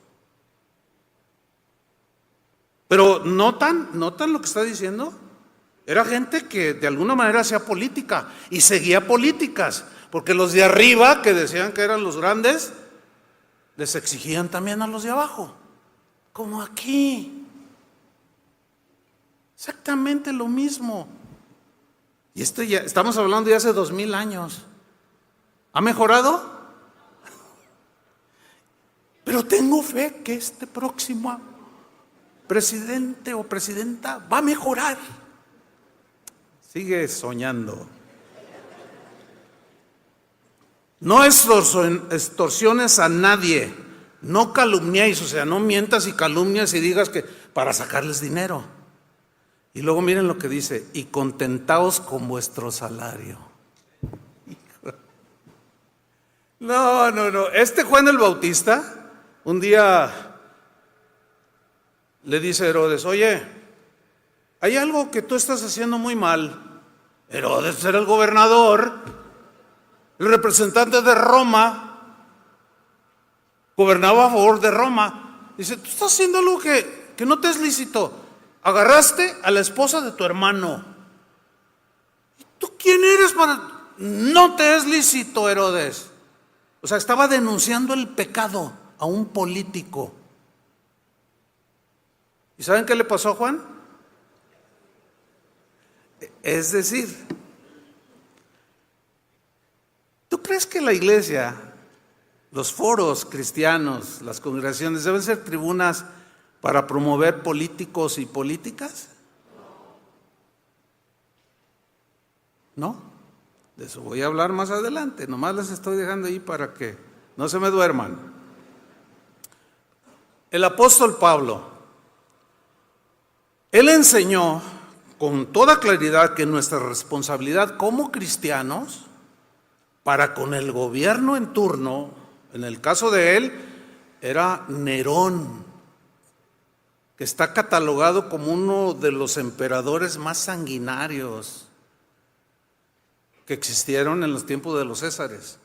Pero ¿notan lo que está diciendo? Era gente que de alguna manera hacía política y seguía políticas, porque los de arriba, que decían que eran los grandes, les exigían también a los de abajo, como aquí. Exactamente lo mismo. Y esto ya, estamos hablando de hace 2000 años. ¿Ha mejorado? Pero tengo fe que este próximo presidente o presidenta va a mejorar. Sigue soñando. No extorsiones a nadie, no calumniéis, o sea, no mientas y calumnias y digas que para sacarles dinero. Y luego miren lo que dice, y contentaos con vuestro salario. No. Juan el Bautista, un día le dice a Herodes, oye, hay algo que tú estás haciendo muy mal. Herodes era el gobernador, el representante de Roma, gobernaba a favor de Roma. Dice, tú estás haciendo algo que no te es lícito. Agarraste a la esposa de tu hermano. ¿Y tú quién eres para...? No te es lícito, Herodes. O sea, estaba denunciando el pecado a un político. ¿Y saben qué le pasó a Juan? Es decir, ¿tú crees que la iglesia, los foros cristianos, las congregaciones deben ser tribunas para promover políticos y políticas? No, de eso voy a hablar más adelante, nomás les estoy dejando ahí para que no se me duerman. El apóstol Pablo, él enseñó con toda claridad que nuestra responsabilidad como cristianos para con el gobierno en turno, en el caso de él, era Nerón, que está catalogado como uno de los emperadores más sanguinarios que existieron en los tiempos de los Césares.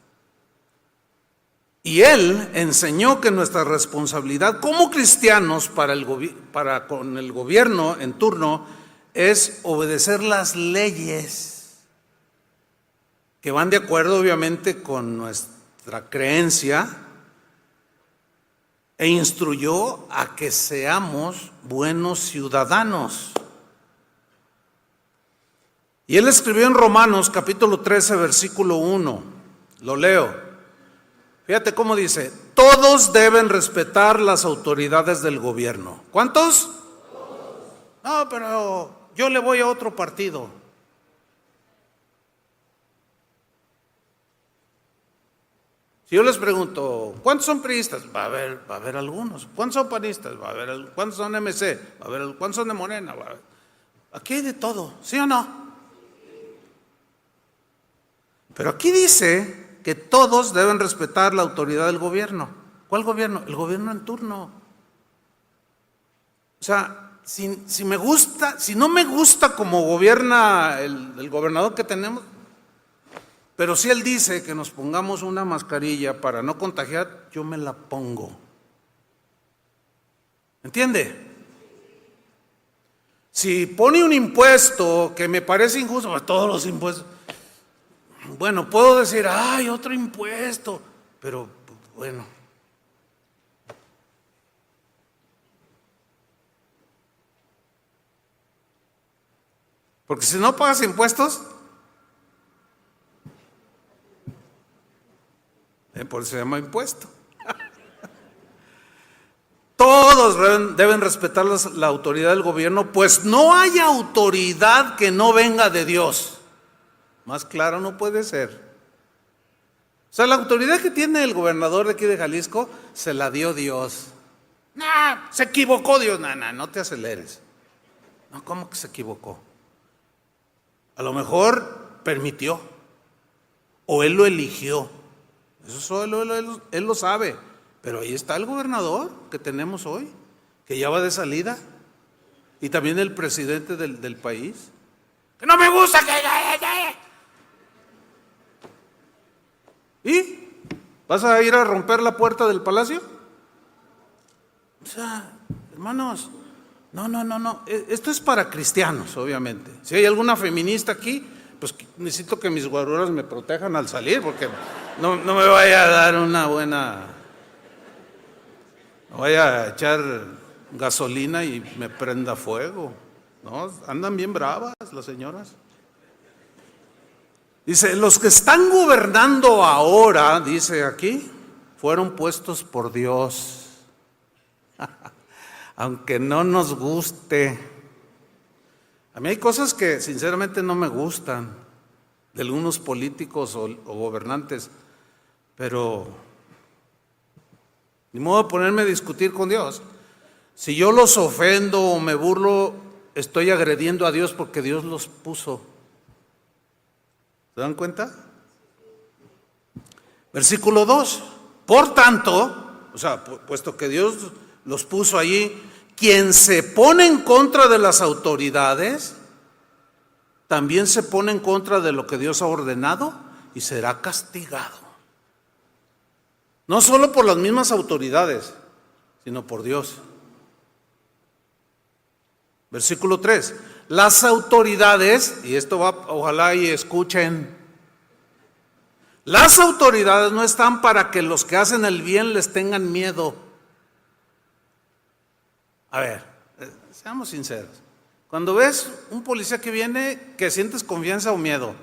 Y él enseñó que nuestra responsabilidad como cristianos para con el gobierno en turno es obedecer las leyes que van de acuerdo obviamente con nuestra creencia, e instruyó a que seamos buenos ciudadanos. Y él escribió en Romanos capítulo 13 versículo 1, lo leo. Fíjate cómo dice, todos deben respetar las autoridades del gobierno. ¿Cuántos? No, pero yo le voy a otro partido. Si yo les pregunto, ¿cuántos son priistas? Va a haber algunos. ¿Cuántos son panistas? Va a haber algunos. ¿Cuántos son MC? Va a haber. ¿Cuántos son de Morena? Va a haber. Aquí hay de todo, ¿sí o no? Pero aquí dice que todos deben respetar la autoridad del gobierno. ¿Cuál gobierno? El gobierno en turno. O sea, si me gusta, si no me gusta cómo gobierna el gobernador que tenemos, pero si él dice que nos pongamos una mascarilla para no contagiar, yo me la pongo. ¿Entiende? Si pone un impuesto que me parece injusto, pues todos los impuestos, bueno, puedo decir, ay, otro impuesto, pero bueno. Porque si no pagas impuestos, Por eso se llama impuesto. Todos deben respetar la autoridad del gobierno, pues no hay autoridad que no venga de Dios. Más claro no puede ser. O sea, la autoridad que tiene el gobernador de aquí de Jalisco, se la dio Dios. Nah, se equivocó Dios. No te aceleres. No, ¿cómo que se equivocó? A lo mejor permitió, o él lo eligió. Eso solo él lo sabe. Pero ahí está el gobernador que tenemos hoy, que ya va de salida. Y también el presidente del país. Que no me gusta que... ¿Y? ¿Vas a ir a romper la puerta del palacio? O sea, hermanos, no. Esto es para cristianos, obviamente. Si hay alguna feminista aquí, pues necesito que mis guaruras me protejan al salir, porque no me vaya a dar una buena... No vaya a echar gasolina y me prenda fuego. No, andan bien bravas las señoras. Dice, los que están gobernando ahora, dice aquí, fueron puestos por Dios. Aunque no nos guste. A mí hay cosas que sinceramente no me gustan de algunos políticos o gobernantes, pero ni modo de ponerme a discutir con Dios. Si yo los ofendo o me burlo, estoy agrediendo a Dios porque Dios los puso. ¿Se dan cuenta? Versículo 2. Por tanto, o sea, puesto que Dios los puso allí, quien se pone en contra de las autoridades, también se pone en contra de lo que Dios ha ordenado y será castigado. No solo por las mismas autoridades, sino por Dios. Versículo 3. Las autoridades, y esto va, ojalá y escuchen, las autoridades no están para que los que hacen el bien les tengan miedo. A ver, seamos sinceros. Cuando ves un policía que viene, ¿que sientes confianza o miedo?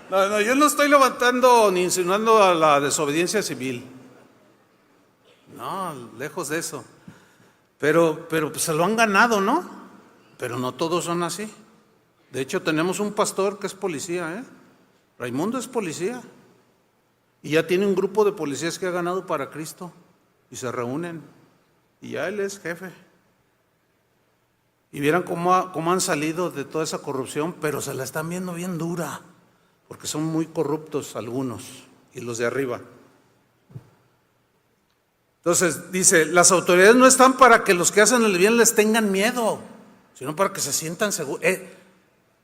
No, yo no estoy levantando ni insinuando a la desobediencia civil. No, lejos de eso. Pero pues se lo han ganado, ¿no? Pero no todos son así. De hecho, tenemos un pastor que es policía, Raimundo es policía. Y ya tiene un grupo de policías que ha ganado para Cristo. Y se reúnen. Y ya él es jefe. Y vieran cómo han salido de toda esa corrupción, pero se la están viendo bien dura. Porque son muy corruptos algunos. Y los de arriba. Entonces dice, las autoridades no están para que los que hacen el bien les tengan miedo, sino para que se sientan seguros.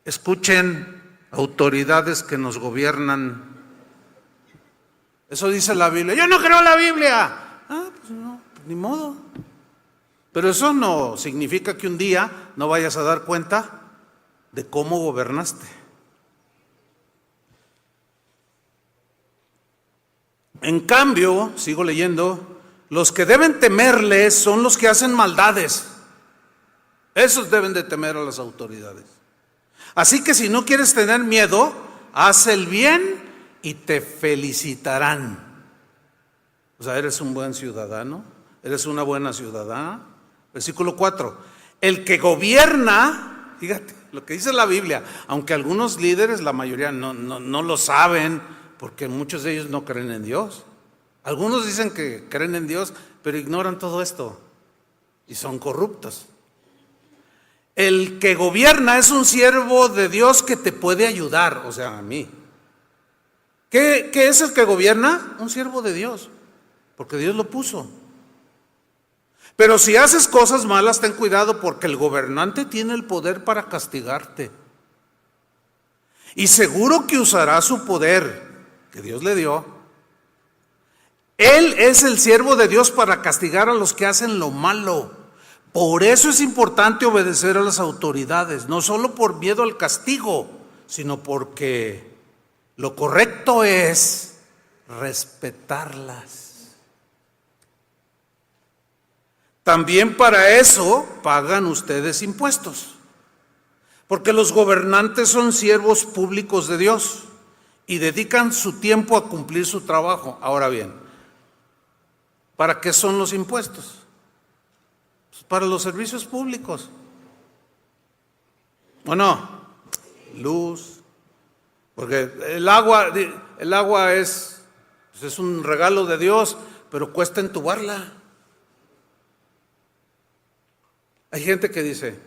Escuchen, autoridades que nos gobiernan. Eso dice la Biblia. Yo no creo la Biblia. Pues no, ni modo. Pero eso no significa que un día no vayas a dar cuenta de cómo gobernaste. En cambio, sigo leyendo, los que deben temerles son los que hacen maldades. Esos deben de temer a las autoridades. Así que si no quieres tener miedo, haz el bien y te felicitarán. O sea, eres un buen ciudadano, eres una buena ciudadana. Versículo 4. El que gobierna, fíjate lo que dice la Biblia, aunque algunos líderes, la mayoría no lo saben, porque muchos de ellos no creen en Dios. Algunos dicen que creen en Dios, pero ignoran todo esto y son corruptos. El que gobierna es un siervo de Dios que te puede ayudar, o sea, a mí. ¿Qué es el que gobierna? Un siervo de Dios, porque Dios lo puso. Pero si haces cosas malas, ten cuidado, porque el gobernante tiene el poder para castigarte. Y seguro que usará su poder que Dios le dio. Él es el siervo de Dios para castigar a los que hacen lo malo. Por eso es importante obedecer a las autoridades, no solo por miedo al castigo, sino porque lo correcto es respetarlas. También para eso pagan ustedes impuestos, porque los gobernantes son siervos públicos de Dios y dedican su tiempo a cumplir su trabajo. Ahora bien, ¿para qué son los impuestos? Pues para los servicios públicos. ¿O no? Luz, porque el agua es un regalo de Dios, pero cuesta entubarla. Hay gente que dice,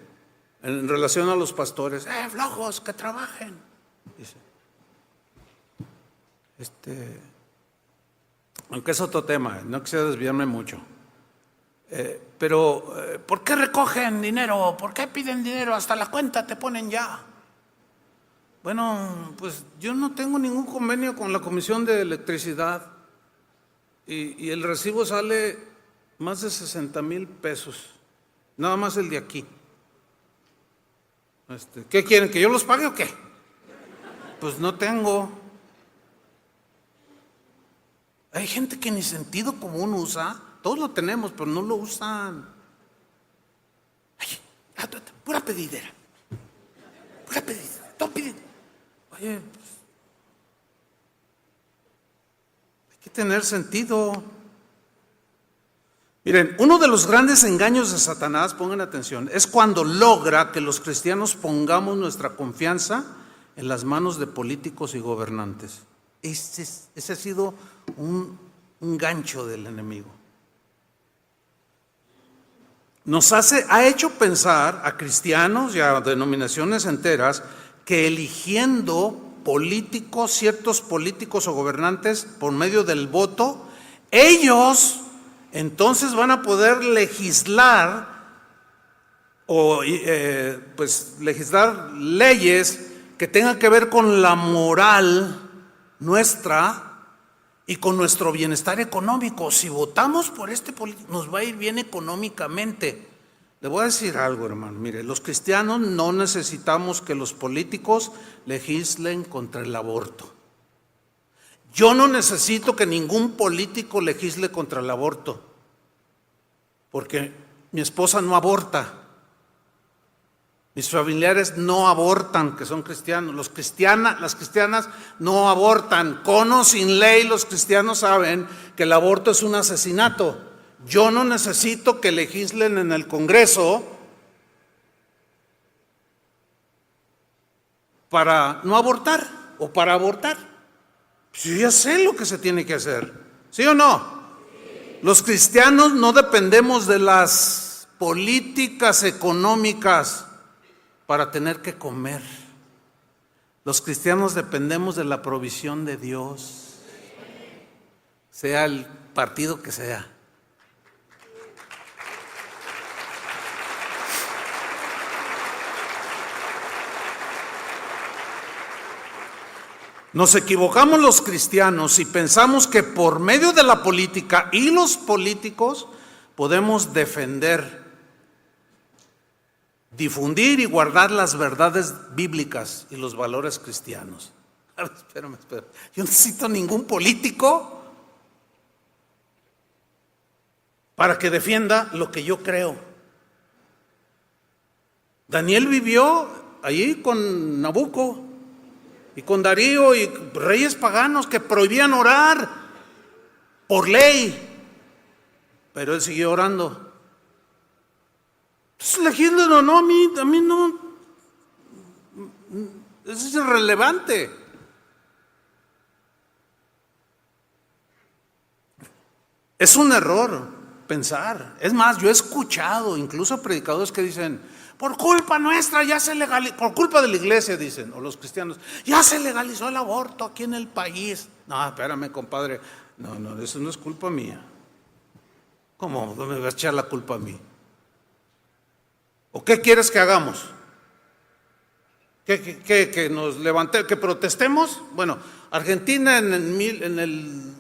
en relación a los pastores, flojos, que trabajen. Dice, aunque es otro tema, no quisiera desviarme mucho. Pero, ¿por qué recogen dinero? ¿Por qué piden dinero? Hasta la cuenta te ponen ya. Bueno, pues yo no tengo ningún convenio con la Comisión de Electricidad y el recibo sale más de 60,000 pesos, nada más el de aquí. ¿Qué quieren? ¿Que yo los pague o qué? Pues no tengo. Hay gente que ni sentido común usa. Todos lo tenemos, pero no lo usan. Ay, pura pedidera. Pura pedidera. Todo piden. Oye, pues, hay que tener sentido. Miren, uno de los grandes engaños de Satanás, pongan atención, es cuando logra que los cristianos pongamos nuestra confianza en las manos de políticos y gobernantes. Ese ha sido un gancho del enemigo. Ha hecho pensar a cristianos y a denominaciones enteras que eligiendo políticos, ciertos políticos o gobernantes por medio del voto, ellos entonces van a poder legislar legislar leyes que tengan que ver con la moral nuestra y con nuestro bienestar económico. Si votamos por este político, nos va a ir bien económicamente. Le voy a decir algo, hermano. Mire, los cristianos no necesitamos que los políticos legislen contra el aborto. Yo no necesito que ningún político legisle contra el aborto, porque mi esposa no aborta. Mis familiares no abortan, que son cristianos. Las cristianas no abortan. Con o sin ley, los cristianos saben que el aborto es un asesinato. Yo no necesito que legislen en el Congreso para no abortar o para abortar. Yo ya sé lo que se tiene que hacer. ¿Sí o no? Los cristianos no dependemos de las políticas económicas para tener que comer. Los cristianos dependemos de la provisión de Dios, sea el partido que sea. Nos equivocamos los cristianos y pensamos que por medio de la política y los políticos podemos defender, difundir y guardar las verdades bíblicas y los valores cristianos. Espérame. Yo no necesito ningún político para que defienda lo que yo creo. Daniel vivió allí con Nabucco y con Darío y reyes paganos que prohibían orar por ley, pero él siguió orando. Entonces, legislen o no, a mí no, eso es irrelevante. Es un error pensar. Es más, yo he escuchado incluso predicadores que dicen, por culpa nuestra ya se legalizó, por culpa de la iglesia, dicen, o los cristianos, ya se legalizó el aborto aquí en el país. No, espérame, compadre, no, eso no es culpa mía. ¿Cómo me va a echar la culpa a mí? ¿O qué quieres que hagamos? ¿Que nos levantemos, que protestemos? Bueno, Argentina en el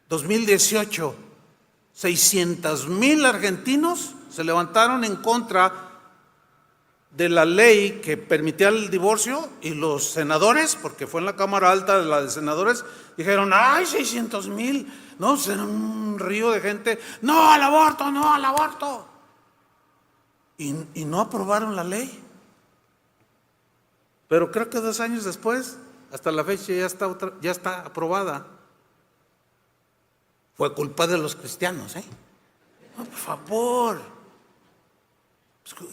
2018, 600,000 argentinos se levantaron en contra de la ley que permitía el divorcio, y los senadores, porque fue en la Cámara Alta de la de senadores, dijeron, ¡ay, 600,000! No, será un río de gente, ¡no al aborto, no al aborto! Y no aprobaron la ley. Pero creo que 2 años después, hasta la fecha ya está aprobada. Fue culpa de los cristianos, ¿eh? No, por favor.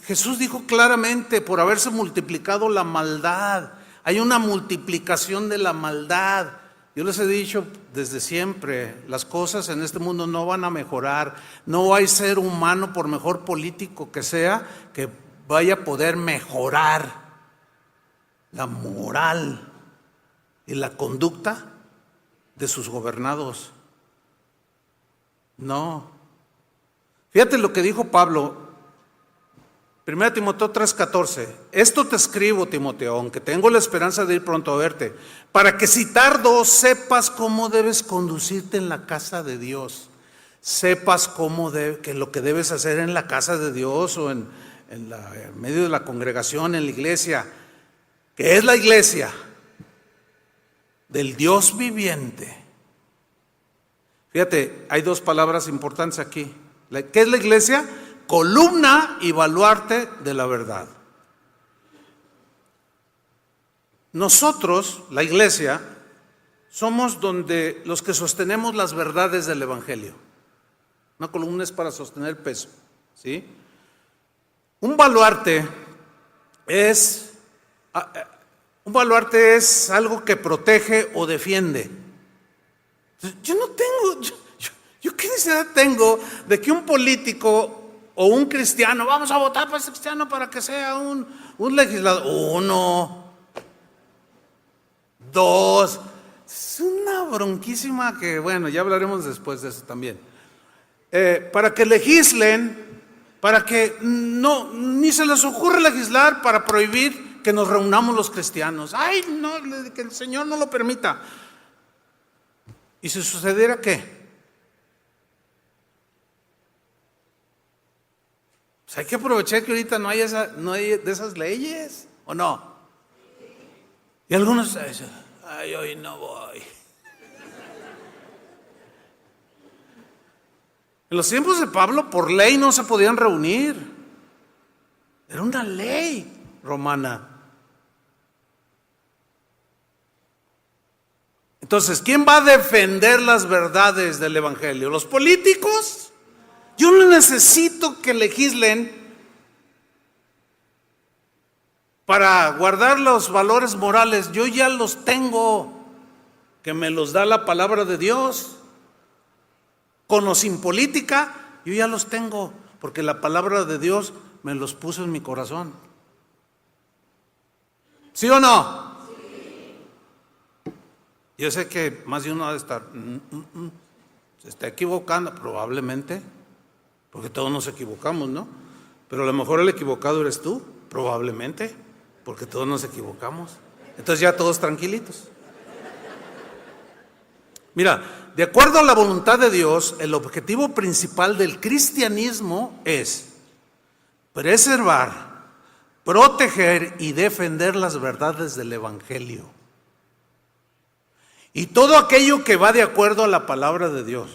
Jesús dijo claramente, por haberse multiplicado la maldad, hay una multiplicación de la maldad. Yo les he dicho desde siempre, las cosas en este mundo no van a mejorar. No hay ser humano, por mejor político que sea, que vaya a poder mejorar la moral y la conducta de sus gobernados. No. Fíjate lo que dijo Pablo, 1 Timoteo 3:14. Esto te escribo, Timoteo, aunque tengo la esperanza de ir pronto a verte, para que si tardo sepas cómo debes conducirte en la casa de Dios. Sepas que lo que debes hacer en la casa de Dios o en medio de la congregación, en la iglesia, que es la iglesia del Dios viviente. Fíjate, hay dos palabras importantes aquí. ¿Qué es la iglesia? Columna y baluarte de la verdad. Nosotros, la iglesia, somos donde los que sostenemos las verdades del evangelio. Una columna es para sostener peso, ¿sí? Un baluarte es algo que protege o defiende. Yo qué necesidad tengo de que un político o un cristiano, vamos a votar por ese cristiano para que sea un legislador. 1, 2, es una bronquísima que, bueno, ya hablaremos después de eso también. Para que legislen, para que ni se les ocurre legislar para prohibir que nos reunamos los cristianos. Ay, no, que el Señor no lo permita. ¿Y si sucediera qué? Pues hay que aprovechar que ahorita no hay de esas leyes, ¿o no? Y algunos dicen, ay, hoy no voy. En los tiempos de Pablo, por ley no se podían reunir. Era una ley romana. Entonces, ¿quién va a defender las verdades del evangelio? ¿Los políticos? Yo no necesito que legislen para guardar los valores morales. Yo ya los tengo, que me los da la palabra de Dios. Con o sin política, yo ya los tengo, porque la palabra de Dios me los puso en mi corazón. ¿Sí o no? Yo sé que más de uno ha de estar, se está equivocando, probablemente, porque todos nos equivocamos, ¿no? Pero a lo mejor el equivocado eres tú, probablemente, porque todos nos equivocamos. Entonces ya todos tranquilitos. Mira, de acuerdo a la voluntad de Dios, el objetivo principal del cristianismo es preservar, proteger y defender las verdades del evangelio. Y todo aquello que va de acuerdo a la palabra de Dios.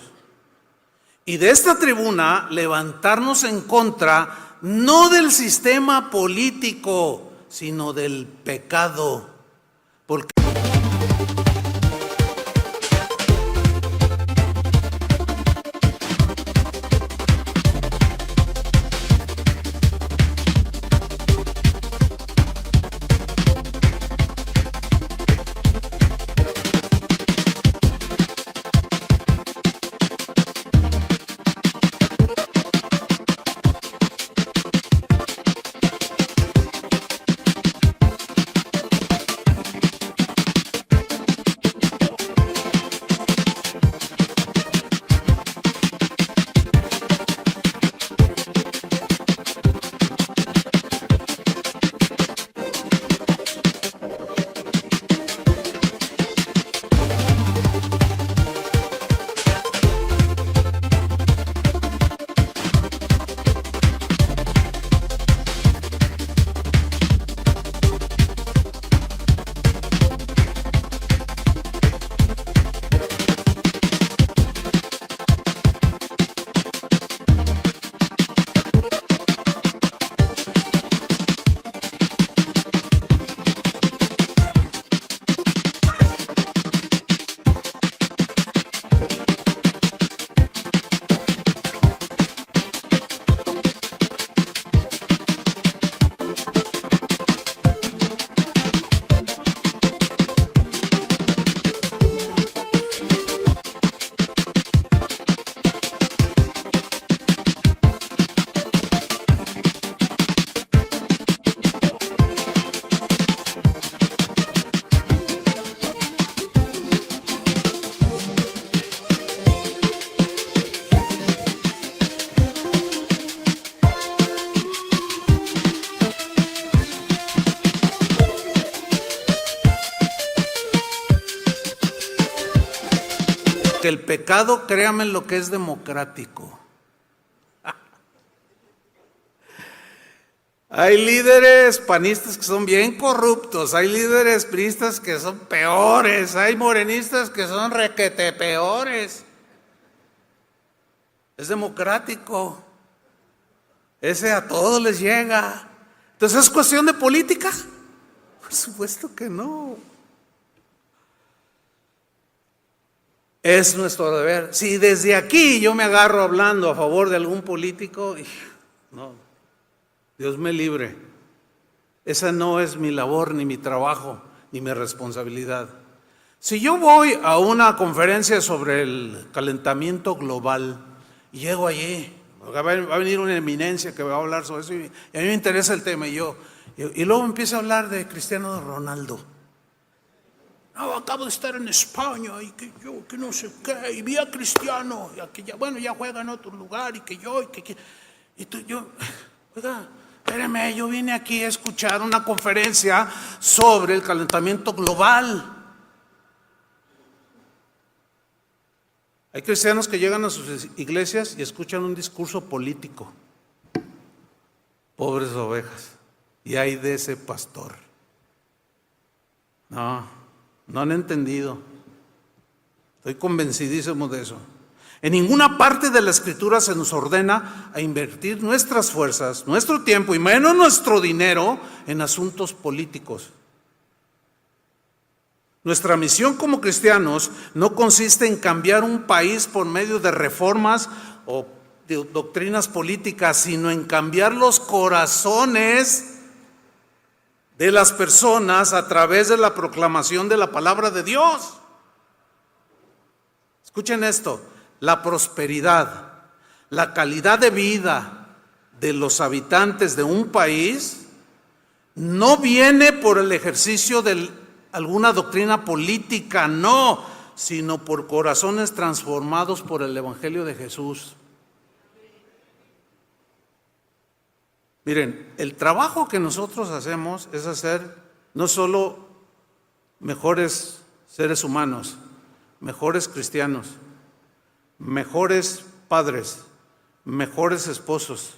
Y de esta tribuna levantarnos en contra, no del sistema político, sino del pecado. Porque Porque el pecado, créame, lo que es democrático. Hay líderes panistas que son bien corruptos, hay líderes priistas que son peores, hay morenistas que son requete peores. Es democrático. Ese a todos les llega. Entonces, ¿es cuestión de política? Por supuesto que no. Es nuestro deber. Si desde aquí yo me agarro hablando a favor de algún político, no, Dios me libre. Esa no es mi labor, ni mi trabajo, ni mi responsabilidad. Si yo voy a una conferencia sobre el calentamiento global y llego allí, va a venir una eminencia que va a hablar sobre eso y a mí me interesa el tema y luego empiezo a hablar de Cristiano Ronaldo. No, acabo de estar en España y que yo, que no sé qué, y vi a Cristiano, y que ya, bueno, ya juega en otro lugar, y que yo, oiga, espérame, yo vine aquí a escuchar una conferencia sobre el calentamiento global. Hay cristianos que llegan a sus iglesias y escuchan un discurso político. Pobres ovejas. Y hay de ese pastor. No han entendido. Estoy convencidísimo de eso. En ninguna parte de la Escritura se nos ordena a invertir nuestras fuerzas, nuestro tiempo y menos nuestro dinero en asuntos políticos. Nuestra misión como cristianos no consiste en cambiar un país por medio de reformas o de doctrinas políticas, sino en cambiar los corazones de las personas a través de la proclamación de la palabra de Dios. Escuchen esto, la prosperidad, la calidad de vida de los habitantes de un país no viene por el ejercicio de alguna doctrina política, no, sino por corazones transformados por el Evangelio de Jesús. Miren, el trabajo que nosotros hacemos es hacer no solo mejores seres humanos, mejores cristianos, mejores padres, mejores esposos.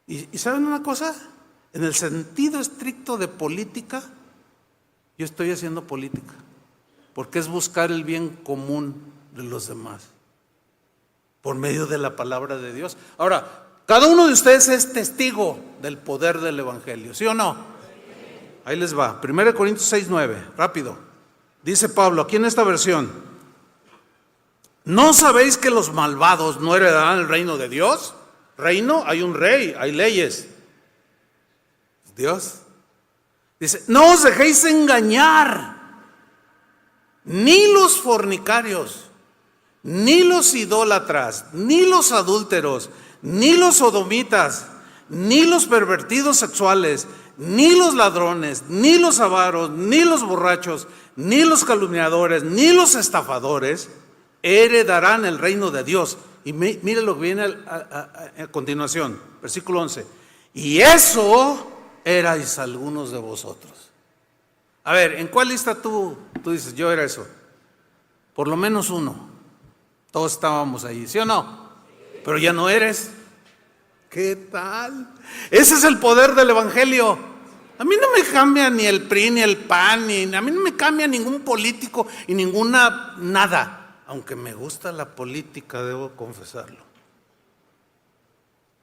¿Y saben una cosa? En el sentido estricto de política, yo estoy haciendo política, porque es buscar el bien común de los demás, por medio de la palabra de Dios. Ahora, cada uno de ustedes es testigo del poder del Evangelio, ¿sí o no? Ahí les va, 1 Corintios 6:9, rápido. Dice Pablo, aquí en esta versión: ¿no sabéis que los malvados no heredarán el reino de Dios? Reino, hay un rey, hay leyes. Dios dice, no os dejéis engañar, ni los fornicarios, ni los idólatras, ni los adúlteros, ni los sodomitas, ni los pervertidos sexuales, ni los ladrones, ni los avaros, ni los borrachos, ni los calumniadores, ni los estafadores heredarán el reino de Dios. Y mire lo que viene a continuación, versículo 11. Y eso erais algunos de vosotros. A ver, ¿en cuál lista tú dices, yo era eso? Por lo menos uno. Todos estábamos ahí, ¿sí o no? Pero ya no eres. ¿Qué tal? Ese es el poder del Evangelio. A mí no me cambia ni el PRI, ni el PAN, a mí no me cambia ningún político y nada. Aunque me gusta la política, debo confesarlo.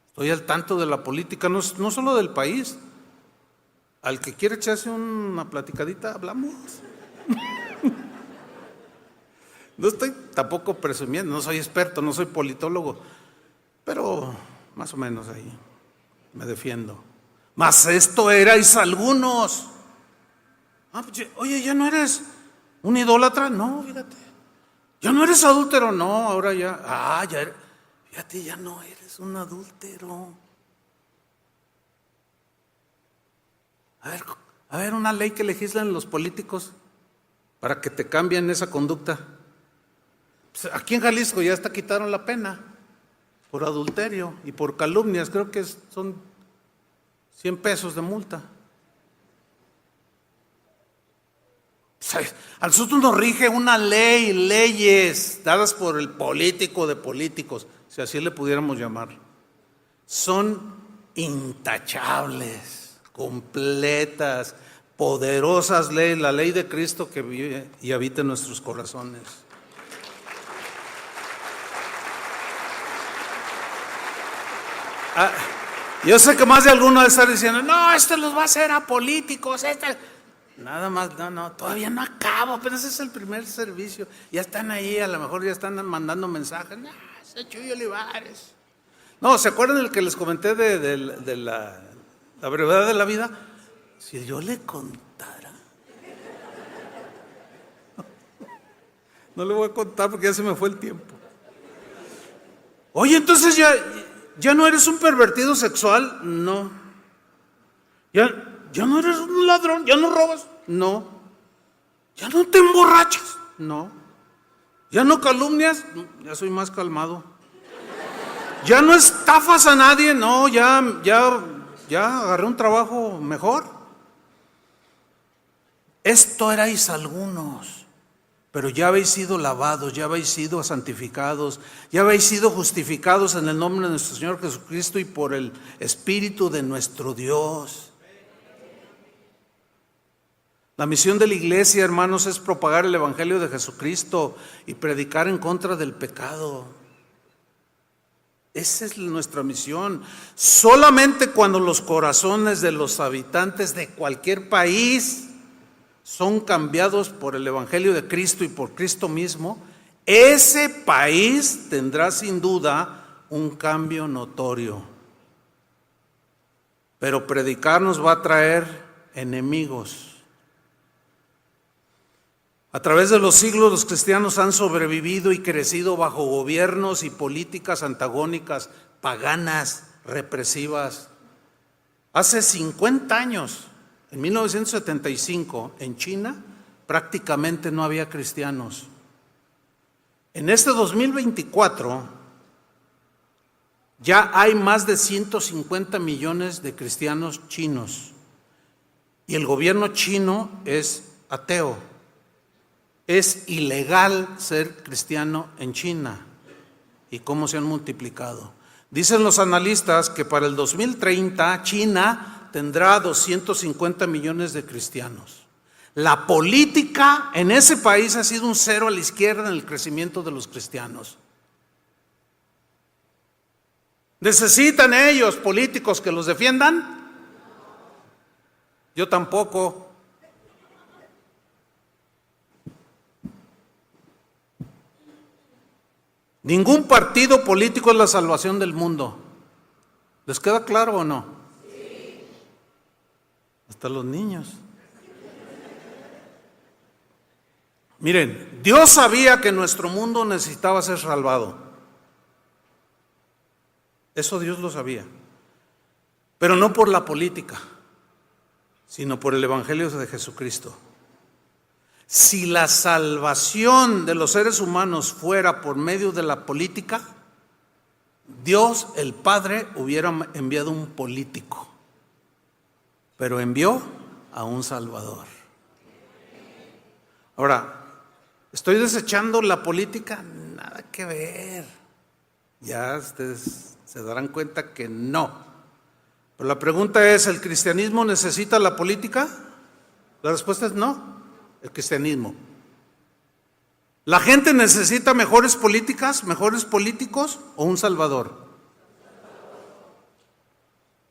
Estoy al tanto de la política, no solo del país. Al que quiere echarse una platicadita, hablamos. No estoy tampoco presumiendo, no soy experto, no soy politólogo, pero más o menos ahí me defiendo. Mas esto erais algunos. Oye, ¿ya no eres un idólatra? No, fíjate. ¿Ya no eres adúltero? No, ahora ya. Fíjate, ya no eres un adúltero. A ver, una ley que legislan los políticos para que te cambien esa conducta. Pues aquí en Jalisco ya hasta quitaron la pena por adulterio y por calumnias, creo que son 100 pesos de multa. A nosotros nos rige una ley, leyes dadas por el político de políticos, si así le pudiéramos llamar. Son intachables, completas, poderosas leyes, la ley de Cristo que vive y habita en nuestros corazones. Yo sé que más de alguno va a estar diciendo, no, esto los va a hacer a políticos, nada más, no, todavía no acabo, apenas es el primer servicio, ya están ahí, a lo mejor ya están mandando mensajes, no, ese Chuy Olivares. No, ¿se acuerdan del que les comenté de la brevedad de la vida? Si yo le contara, no le voy a contar porque ya se me fue el tiempo. Oye, entonces ya no eres un pervertido sexual, no. Ya no eres un ladrón, ya no robas, no. Ya no te emborrachas, no. Ya no calumnias, ya soy más calmado. Ya no estafas a nadie, no, ya agarré un trabajo mejor. Esto erais algunos, pero ya habéis sido lavados, ya habéis sido santificados, ya habéis sido justificados en el nombre de nuestro Señor Jesucristo y por el Espíritu de nuestro Dios. La misión de la iglesia, hermanos, es propagar el Evangelio de Jesucristo y predicar en contra del pecado. Esa es nuestra misión. Solamente cuando los corazones de los habitantes de cualquier país son cambiados por el Evangelio de Cristo y por Cristo mismo, ese país tendrá sin duda un cambio notorio. Pero predicar nos va a traer enemigos. A través de los siglos los cristianos han sobrevivido y crecido bajo gobiernos y políticas antagónicas, paganas, represivas. Hace 50 años, en 1975, en China, prácticamente no había cristianos. En este 2024, ya hay más de 150 millones de cristianos chinos. Y el gobierno chino es ateo. Es ilegal ser cristiano en China. ¿Y cómo se han multiplicado? Dicen los analistas que para el 2030 China tendrá 250 millones de cristianos. La política en ese país ha sido un cero a la izquierda en el crecimiento de los cristianos. ¿Necesitan ellos políticos que los defiendan? Yo tampoco. Ningún partido político es la salvación del mundo. ¿Les queda claro o no? Sí. Hasta los niños. Miren, Dios sabía que nuestro mundo necesitaba ser salvado. Eso Dios lo sabía. Pero no por la política, sino por el Evangelio de Jesucristo. Si la salvación de los seres humanos fuera por medio de la política, Dios el Padre hubiera enviado un político, pero envió a un Salvador. Ahora, ¿estoy desechando la política? Nada que ver. Ya ustedes se darán cuenta que no. Pero la pregunta es, ¿el cristianismo necesita la política? La respuesta es no. El cristianismo. ¿La gente necesita mejores políticas, mejores políticos o un salvador?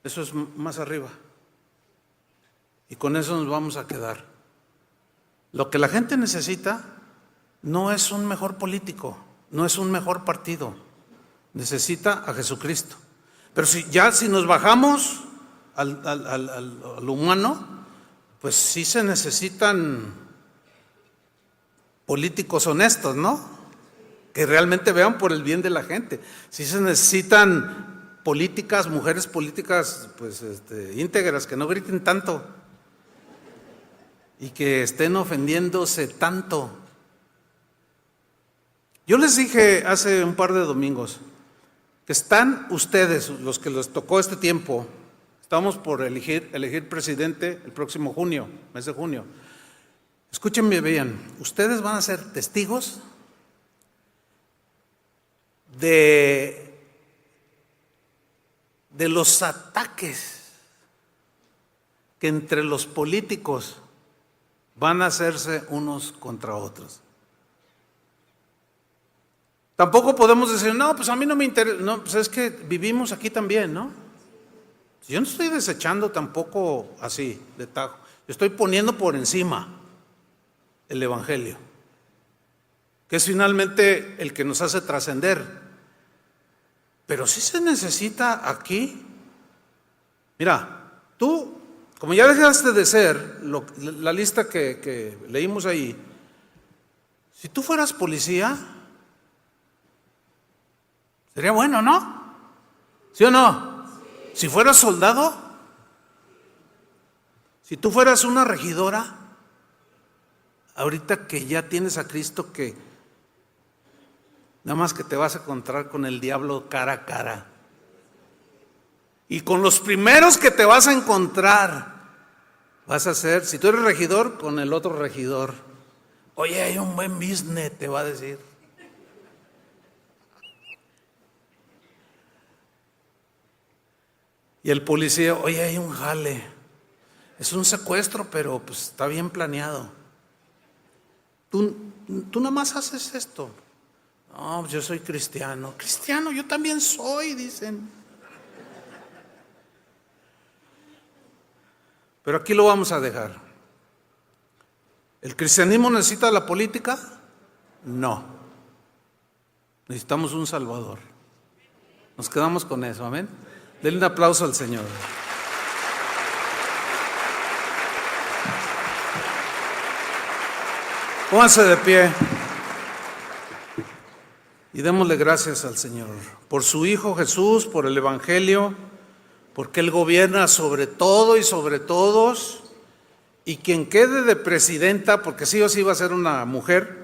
Eso es más arriba. Y con eso nos vamos a quedar. Lo que la gente necesita no es un mejor político, no es un mejor partido. Necesita a Jesucristo. Pero si nos bajamos al humano, pues sí se necesitan políticos honestos, ¿no? Que realmente vean por el bien de la gente. Si se necesitan políticas, mujeres políticas, pues íntegras, que no griten tanto y que estén ofendiéndose tanto. Yo les dije hace un par de domingos que están ustedes, los que les tocó este tiempo, estamos por elegir presidente el próximo junio, mes de junio. Escúchenme bien, ustedes van a ser testigos de los ataques que entre los políticos van a hacerse unos contra otros. Tampoco podemos decir, no, pues a mí no me interesa, no, pues es que vivimos aquí también, ¿no? Yo no estoy desechando tampoco así, de tajo. Yo estoy poniendo por encima el Evangelio, que es finalmente el que nos hace trascender. Pero sí se necesita aquí. Mira, tú, como ya dejaste de ser la lista que leímos ahí, si tú fueras policía, sería bueno, ¿no? ¿Sí o no? Si fueras soldado, si tú fueras una regidora, ahorita que ya tienes a Cristo, que nada más que te vas a encontrar con el diablo cara a cara. Y con los primeros que te vas a encontrar, vas a ser, si tú eres regidor, con el otro regidor. Oye, hay un buen business, te va a decir. Y el policía, oye, hay un jale. Es un secuestro, pero pues está bien planeado. Tú nada más haces esto. No, pues yo soy cristiano. Cristiano, yo también soy, dicen. Pero aquí lo vamos a dejar. ¿El cristianismo necesita la política? No. Necesitamos un Salvador. Nos quedamos con eso, amén. Denle un aplauso al Señor. Pónganse de pie y démosle gracias al Señor por su Hijo Jesús, por el Evangelio, porque Él gobierna sobre todo y sobre todos, y quien quede de presidenta, porque sí o sí va a ser una mujer,